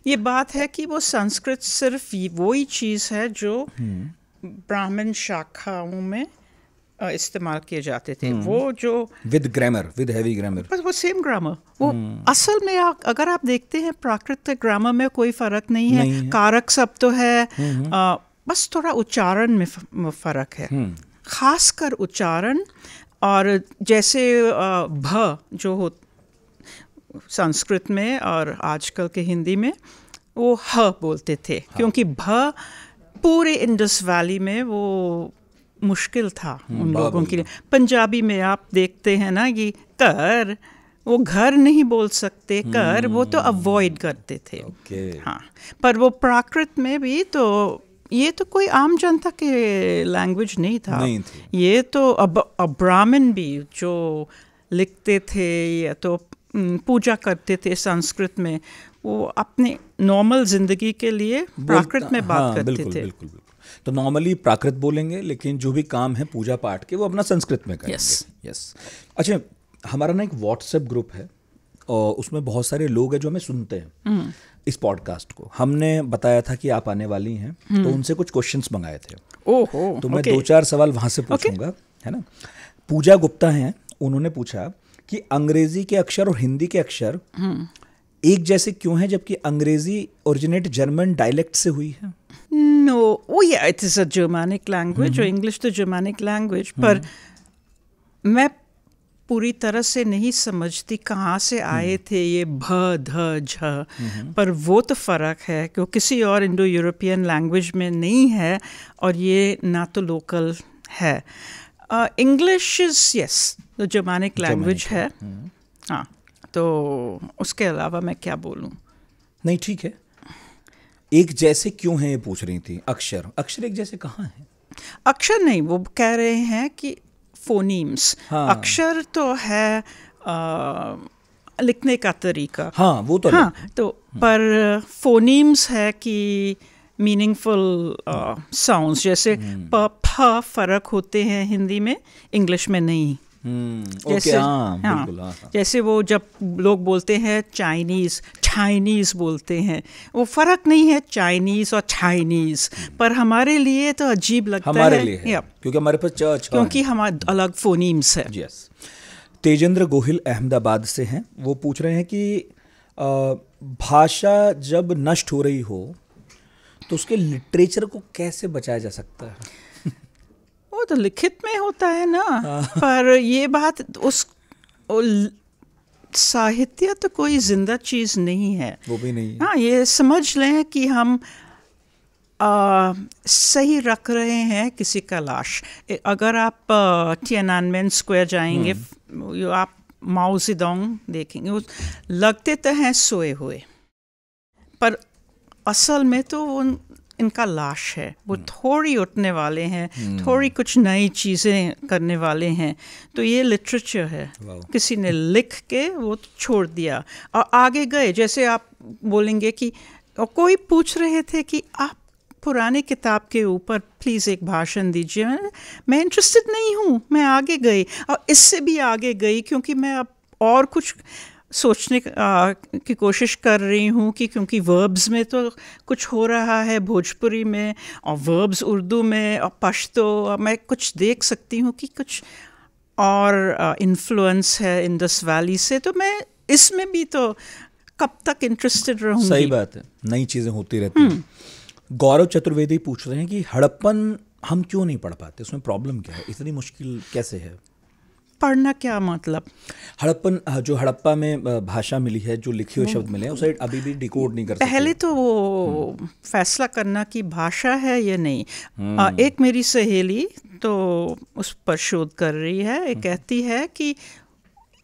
ये बात है कि वो संस्कृत सिर्फ वही चीज़ है जो ब्राह्मण शाखाओं में इस्तेमाल किए जाते थे। वो जो with grammar, with heavy grammar. बस वो सेम ग्रामर, वो असल में अगर आप देखते हैं प्राकृतिक ग्रामर में कोई फर्क नहीं है, कारक सब तो है, बस थोड़ा उच्चारण में फर्क है, खासकर उच्चारण। और जैसे भ जो हो संस्कृत में और आजकल के हिंदी में वो ह बोलते थे, क्योंकि भ पूरे इंडस वैली में वो मुश्किल था उन लोगों के लिए। पंजाबी में आप देखते हैं ना कि कर, वो घर नहीं बोल सकते, कर वो तो अवॉइड करते थे। हाँ, पर वो प्राकृत में भी तो ये तो कोई आम जनता के लैंग्वेज नहीं था, नहीं थी। ये तो ब्राह्मण भी जो लिखते थे या तो पूजा करते थे संस्कृत में, वो अपने नॉर्मल जिंदगी के लिए प्राकृत में बात करते बिल्कुल, थे। बिल्कुल, बिल्कुल। तो नॉर्मली प्राकृत बोलेंगे, लेकिन जो भी काम है पूजा पाठ के वो अपना संस्कृत में करेंगे। यस। अच्छा, हमारा ना एक व्हाट्सएप ग्रुप है और उसमें बहुत सारे लोग हैं जो हमें सुनते हैं इस पॉडकास्ट को। हमने बताया था कि आप आने वाली हैं, तो उनसे कुछ क्वेश्चंस मंगाए थे। ओहो, तो मैं 2-4 सवाल वहाँ से पूछूंगा, है ना। पूजा गुप्ता हैं, उन्होंने पूछा कि अंग्रेजी के अक्षर और हिंदी के अक्षर एक जैसे क्यों हैं, जबकि अंग्रेजी ओरिजिनेट जर्मन डायलेक्ट से हुई है। No, oh yeah, it is a Germanic language, और English तो Germanic language, पर मैं पूरी तरह से नहीं समझती कहाँ से आए थे ये भ ध झ, पर वो तो फ़र्क है कि वो किसी और इंडो यूरोपियन लैंग्वेज में नहीं है, और ये ना तो लोकल है। इंग्लिश इज़ यस तो जर्मनिक लैंग्वेज है। हाँ, तो उसके अलावा मैं क्या बोलूँ। नहीं, ठीक है। एक जैसे क्यों है ये पूछ रही थी। अक्षर एक जैसे कहाँ है? अक्षर नहीं, वो कह रहे हैं कि फोनीम्स। हाँ। अक्षर तो है लिखने का तरीका। हाँ, वो तो हाँ, तो पर फोनीम्स है कि मीनिंगफुल साउंड्स, जैसे प फ फर्क होते हैं हिंदी में, इंग्लिश में नहीं। ओके, हाँ, बिल्कुल, हाँ। जैसे वो जब लोग बोलते हैं चाइनीज़ बोलते हैं, वो फ़र्क नहीं है चाइनीज़ और चाइनीज़, पर हमारे लिए तो अजीब लगता है। हमारे लिए है, क्योंकि हमारे पास क्योंकि हमारे अलग फोनीम्स है। यस। तेजेंद्र गोहिल अहमदाबाद से हैं, वो पूछ रहे हैं कि भाषा जब नष्ट हो रही हो तो उसके लिटरेचर को कैसे बचाया जा सकता है? वो तो लिखित में होता है ना, पर ये बात साहित्य तो कोई जिंदा चीज़ नहीं है, वो भी नहीं है। हाँ, ये समझ लें कि हम सही रख रहे हैं किसी का लाश। अगर आप तियाननमेन स्क्वायर जाएंगे, आप माओ ज़ेडोंग देखेंगे, वो लगते तो हैं सोए हुए, पर असल में तो वो इनका लाश है, वो थोड़ी उठने वाले हैं, थोड़ी कुछ नई चीज़ें करने वाले हैं। तो ये लिटरेचर है, किसी ने लिख के वो छोड़ दिया और आगे गए। जैसे आप बोलेंगे कि कोई पूछ रहे थे कि आप पुराने किताब के ऊपर प्लीज़ एक भाषण दीजिए, मैं इंटरेस्टेड नहीं हूँ, मैं आगे गई और इससे भी आगे गई क्योंकि मैं अब और कुछ सोचने की कोशिश कर रही हूँ कि क्योंकि वर्ब्स में तो कुछ हो रहा है भोजपुरी में और वर्ब्स उर्दू में और पश्तो, मैं कुछ देख सकती हूँ कि कुछ और इन्फ्लुएंस है इंडस वैली से, तो मैं इसमें भी तो कब तक इंटरेस्टेड रहूँगी। सही बात है, नई चीज़ें होती रहती हैं। गौरव चतुर्वेदी पूछ रहे हैं कि हड़प्पन हम क्यों नहीं पढ़ पाते, उसमें प्रॉब्लम क्या है, इतनी मुश्किल कैसे है? पढ़ना क्या मतलब? हड़प्पन, जो हड़प्पा में भाषा मिली है, जो लिखे हुए शब्द मिले हैं, उसे अभी भी डिकोड नहीं कर सकते। पहले तो वो फैसला करना कि भाषा है या नहीं। एक मेरी सहेली तो उस पर शोध कर रही है, ये कहती है कि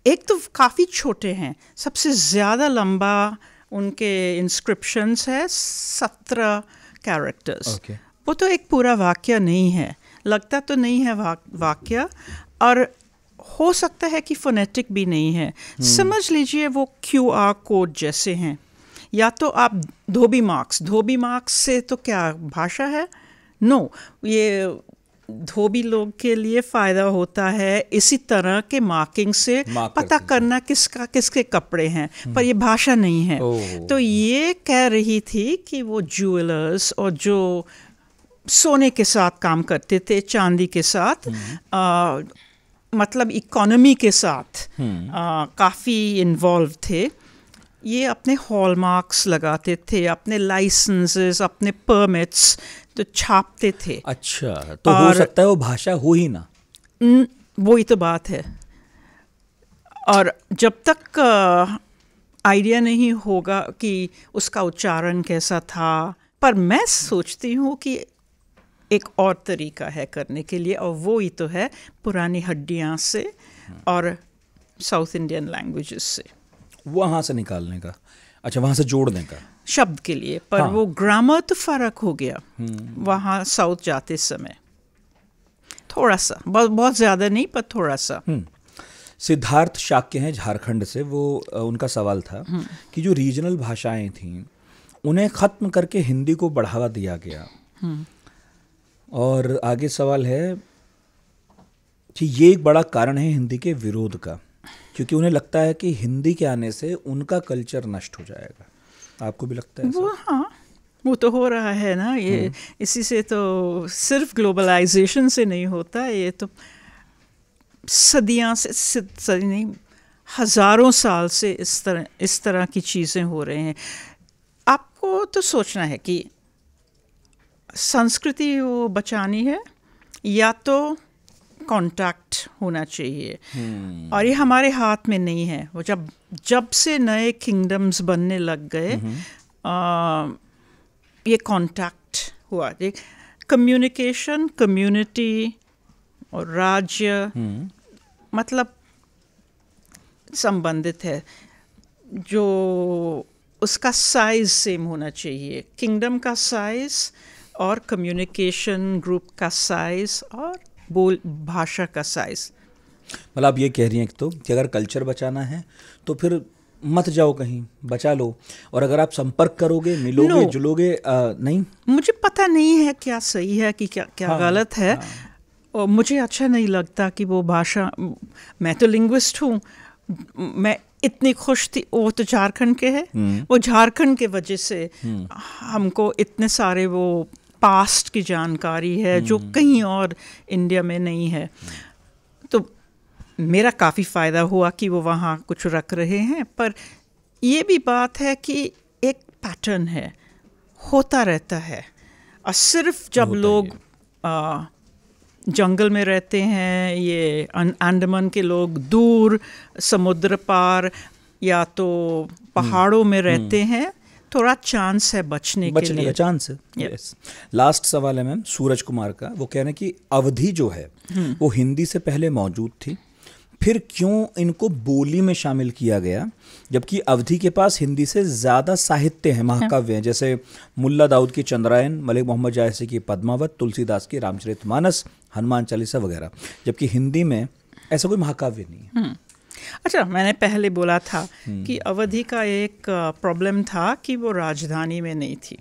एक तो काफ़ी छोटे हैं, सबसे ज़्यादा लंबा उनके इंस्क्रिप्शंस है 17 कैरेक्टर्स। वो तो एक पूरा वाक्य नहीं है, लगता तो नहीं है वाक्य, और हो सकता है कि फोनेटिक भी नहीं है। समझ लीजिए वो QR कोड जैसे हैं। या तो आप धोबी मार्क्स से तो क्या भाषा है? नो, ये धोबी लोग के लिए फ़ायदा होता है इसी तरह के मार्किंग से पता करना किसके कपड़े हैं, पर ये भाषा नहीं है। तो ये कह रही थी कि वो ज्वेलर्स और जो सोने के साथ काम करते थे, चांदी के साथ, मतलब इकोनॉमी के साथ काफ़ी इन्वॉल्व थे, ये अपने हॉलमार्क्स लगाते थे, अपने लाइसेंसेस, अपने परमिट्स तो छापते थे। अच्छा, तो हो सकता है वो भाषा हो ही ना। वही तो बात है। और जब तक आइडिया नहीं होगा कि उसका उच्चारण कैसा था, पर मैं सोचती हूँ कि एक और तरीका है करने के लिए, और वो ही तो है पुरानी हड्डियाँ से और साउथ इंडियन लैंग्वेजेस से, वहाँ से निकालने का, अच्छा वहाँ से जोड़ने का शब्द के लिए। पर वो ग्रामर तो फ़र्क हो गया वहाँ साउथ जाते समय, थोड़ा सा, बहुत ज़्यादा नहीं पर थोड़ा सा। सिद्धार्थ शाक्य हैं झारखंड से, वो उनका सवाल था कि जो रीजनल भाषाएं थीं उन्हें ख़त्म करके हिंदी को बढ़ावा दिया गया, और आगे सवाल है कि ये एक बड़ा कारण है हिंदी के विरोध का, क्योंकि उन्हें लगता है कि हिंदी के आने से उनका कल्चर नष्ट हो जाएगा। आपको भी लगता है? वो हाँ, वो तो हो रहा है ना, ये इसी से तो सिर्फ ग्लोबलाइजेशन से नहीं होता, ये तो सदियाँ से, सदी नहीं, हज़ारों साल से इस तरह की चीज़ें हो रहे हैं। आपको तो सोचना है कि संस्कृति वो बचानी है या तो कांटेक्ट होना चाहिए, और ये हमारे हाथ में नहीं है। वो जब से नए किंगडम्स बनने लग गए, ये कांटेक्ट हुआ, कम्युनिकेशन, कम्युनिटी और राज्य मतलब संबंधित है, जो उसका साइज सेम होना चाहिए, किंगडम का साइज और कम्युनिकेशन ग्रुप का साइज और भाषा का साइज। मतलब आप ये कह रही हैं तो कि अगर कल्चर बचाना है तो फिर मत जाओ कहीं, बचा लो, और अगर आप संपर्क करोगे, मिलोगे, जुलोगे, नहीं, मुझे पता नहीं है क्या सही है कि क्या गलत है। और मुझे अच्छा नहीं लगता कि वो भाषा, मैं तो लिंग्विस्ट हूँ, मैं इतनी खुश थी, वो तो झारखंड के हैं, वो झारखंड के वजह से हमको इतने सारे वो पास्ट की जानकारी है जो कहीं और इंडिया में नहीं है। तो मेरा काफ़ी फ़ायदा हुआ कि वो वहाँ कुछ रख रहे हैं, पर ये भी बात है कि एक पैटर्न है, होता रहता है, और सिर्फ जब लोग जंगल में रहते हैं, ये अंडमान के लोग दूर समुद्र पार या तो पहाड़ों में रहते हैं, थोड़ा चांस है बचने के लिए, चांस है। यस। लास्ट सवाल है मैम सूरज कुमार का, वो कह रहे हैं कि अवधि जो है वो हिंदी से पहले मौजूद थी, फिर क्यों इनको बोली में शामिल किया गया, जबकि अवधी के पास हिंदी से ज़्यादा साहित्य है, महाकाव्य हैं, जैसे मुल्ला दाऊद की चंद्रायन, मलिक मोहम्मद जायसी की पद्मावत, तुलसीदास की रामचरितमानस, हनुमान चालीसा वगैरह, जबकि हिंदी में ऐसा कोई महाकाव्य नहीं है। अच्छा, मैंने पहले बोला था कि अवधी का एक प्रॉब्लम था कि वो राजधानी में नहीं थी।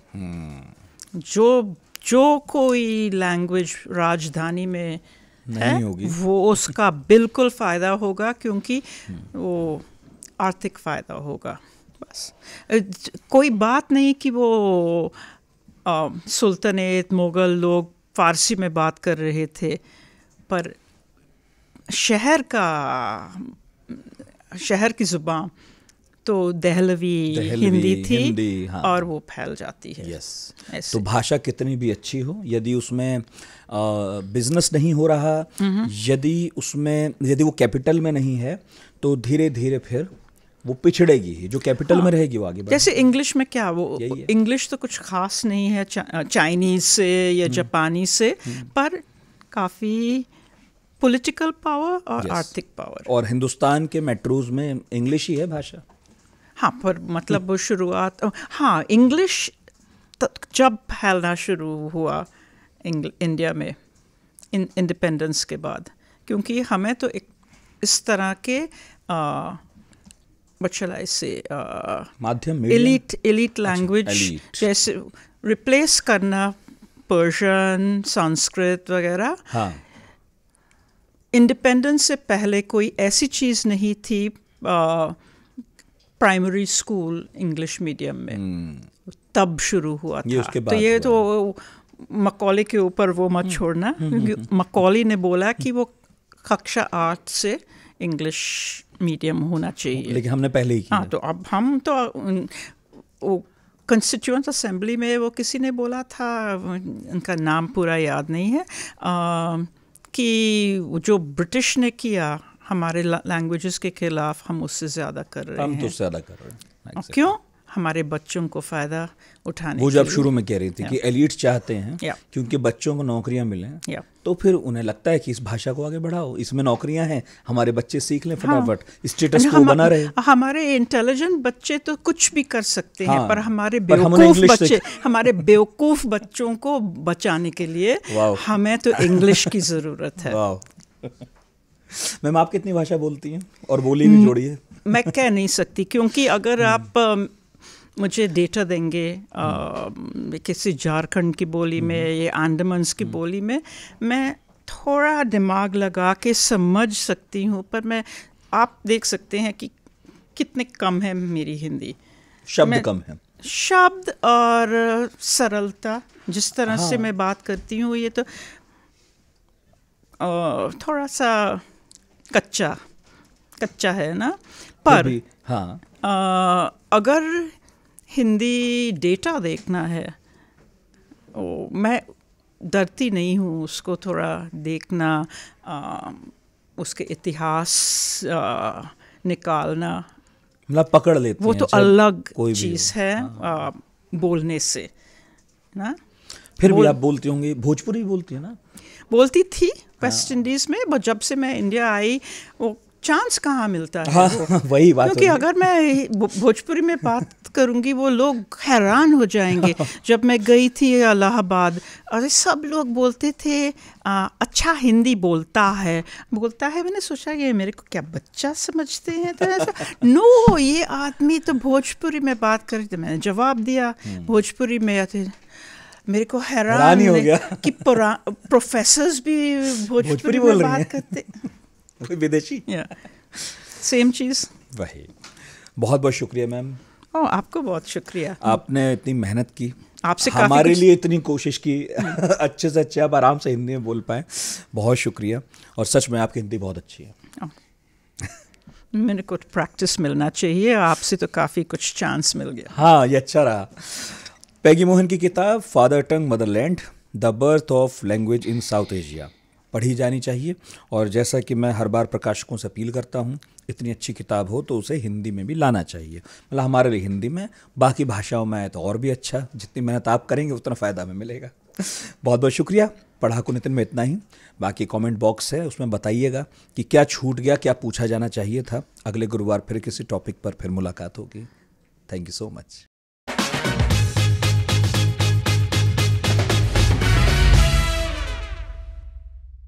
जो कोई लैंग्वेज राजधानी में नहीं होगी वो उसका बिल्कुल फ़ायदा होगा, क्योंकि वो आर्थिक फ़ायदा होगा। बस कोई बात नहीं कि वो सुल्तानेत मुग़ल लोग फ़ारसी में बात कर रहे थे, पर शहर की ज़ुबान तो दहलवी हिंदी थी, हाँ। और वो फैल जाती है। यस। तो भाषा कितनी भी अच्छी हो, यदि उसमें बिजनेस नहीं हो रहा, यदि वो कैपिटल में नहीं है, तो धीरे धीरे फिर वो पिछड़ेगी ही। जो कैपिटल में रहेगी वो आगे बढ़ेगी। जैसे इंग्लिश में क्या, वो इंग्लिश तो कुछ खास नहीं है चाइनीज़ से या जापानी से, पर काफ़ी पॉलिटिकल पावर और आर्थिक पावर। और हिंदुस्तान के मेट्रोज में इंग्लिश ही है भाषा। हाँ, पर मतलब वो शुरुआत, हाँ, इंग्लिश जब फैलना शुरू हुआ इंडिया में इंडिपेंडेंस के बाद, क्योंकि हमें तो एक इस तरह के माध्यम, एलीट लैंग्वेज जैसे रिप्लेस करना पर्शियन, संस्कृत वगैरह। हाँ। इंडिपेंडेंस से पहले कोई ऐसी चीज़ नहीं थी प्राइमरी स्कूल इंग्लिश मीडियम में, तब शुरू हुआ था। तो ये तो मकौली के ऊपर वो मत छोड़ना, क्योंकि मकौली ने बोला कि वो कक्षा 8 से इंग्लिश मीडियम होना चाहिए, लेकिन हमने पहले ही किया। हाँ, तो अब हम तो वो कंस्टिट्यूएंट असेंबली में वो किसी ने बोला था, उनका नाम पूरा याद नहीं है, कि जो ब्रिटिश ने किया हमारे लैंग्वेजेस के खिलाफ, हम उससे ज़्यादा कर रहे हैं। हम तो ज़्यादा कर रहे हैं। exactly. क्यों? हमारे बच्चों को फ़ायदा उठाने वो जब शुरू में कह रही थी कि एलीट चाहते हैं क्योंकि बच्चों को नौकरियां मिलें, तो फिर उन्हें लगता है कि इस भाषा को आगे बढ़ाओ, इसमें नौकरियां हैं, हमारे बच्चे सीख लें फटाफट, स्टेटस को बना रहे। हमारे इंटेलिजेंट बच्चे तो कुछ भी कर सकते हैं, पर हमारे बेवकूफ़ बच्चों को बचाने के लिए हमें तो इंग्लिश की ज़रूरत है। मैम, आप कितनी भाषा बोलती हैं और बोली भी जोड़ी है? मैं कह नहीं सकती, क्योंकि अगर आप मुझे डेटा देंगे किसी झारखंड की बोली में या अंडमान्स की बोली में, मैं थोड़ा दिमाग लगा के समझ सकती हूँ, पर आप देख सकते हैं कि कितने कम है मेरी हिंदी। शब्द कम है, शब्द और सरलता, जिस तरह से मैं बात करती हूँ, ये तो थोड़ा सा कच्चा है ना। पर अगर हिंदी डेटा देखना है, मैं डरती नहीं हूँ उसको थोड़ा देखना, उसके इतिहास निकालना, मतलब पकड़ लेते हैं। वो तो अलग चीज़ है बोलने से ना। फिर भी आप बोलती होंगी, भोजपुरी बोलती है ना? बोलती थी वेस्ट इंडीज़ में, बट जब से मैं इंडिया आई वो चांस कहाँ मिलता है। वही बात, क्योंकि अगर मैं भोजपुरी में बात करूँगी वो लोग हैरान हो जाएंगे। जब मैं गई थी इलाहाबाद, अरे सब लोग बोलते थे अच्छा हिंदी बोलता है। मैंने सोचा ये मेरे को क्या बच्चा समझते हैं, तो ऐसा नो, ये आदमी तो भोजपुरी में बात कर रहे थे। मैंने जवाब दिया भोजपुरी में, मेरे को हैरान हो गया कि प्रोफेसर्स भी भोजपुरी में बात करते, कोई विदेशी। सेम चीज़। वही। बहुत बहुत शुक्रिया मैम। आपको बहुत शुक्रिया, आपने इतनी मेहनत की, आपसे हमारे लिए इतनी कोशिश की, अच्छे से अच्छे आप आराम से हिंदी में बोल पाए। बहुत शुक्रिया, और सच में आपकी हिंदी बहुत अच्छी है। मैंने कुछ प्रैक्टिस मिलना चाहिए, आपसे तो काफ़ी कुछ चांस मिल गया। हाँ, ये अच्छा रहा। पैगी मोहन की किताब father tongue Motherland, the birth of language in south Asia पढ़ी जानी चाहिए। और जैसा कि मैं हर बार प्रकाशकों से अपील करता हूँ, इतनी अच्छी किताब हो तो उसे हिंदी में भी लाना चाहिए। मतलब हमारे लिए हिंदी में, बाकी भाषाओं में आए तो और भी अच्छा। जितनी मेहनत आप करेंगे उतना फ़ायदा हमें मिलेगा। बहुत बहुत शुक्रिया। पढ़ाकू नितिन में इतना ही। बाकी कमेंट बॉक्स है, उसमें बताइएगा कि क्या छूट गया, क्या पूछा जाना चाहिए था। अगले गुरुवार फिर किसी टॉपिक पर फिर मुलाकात होगी। Thank you so much.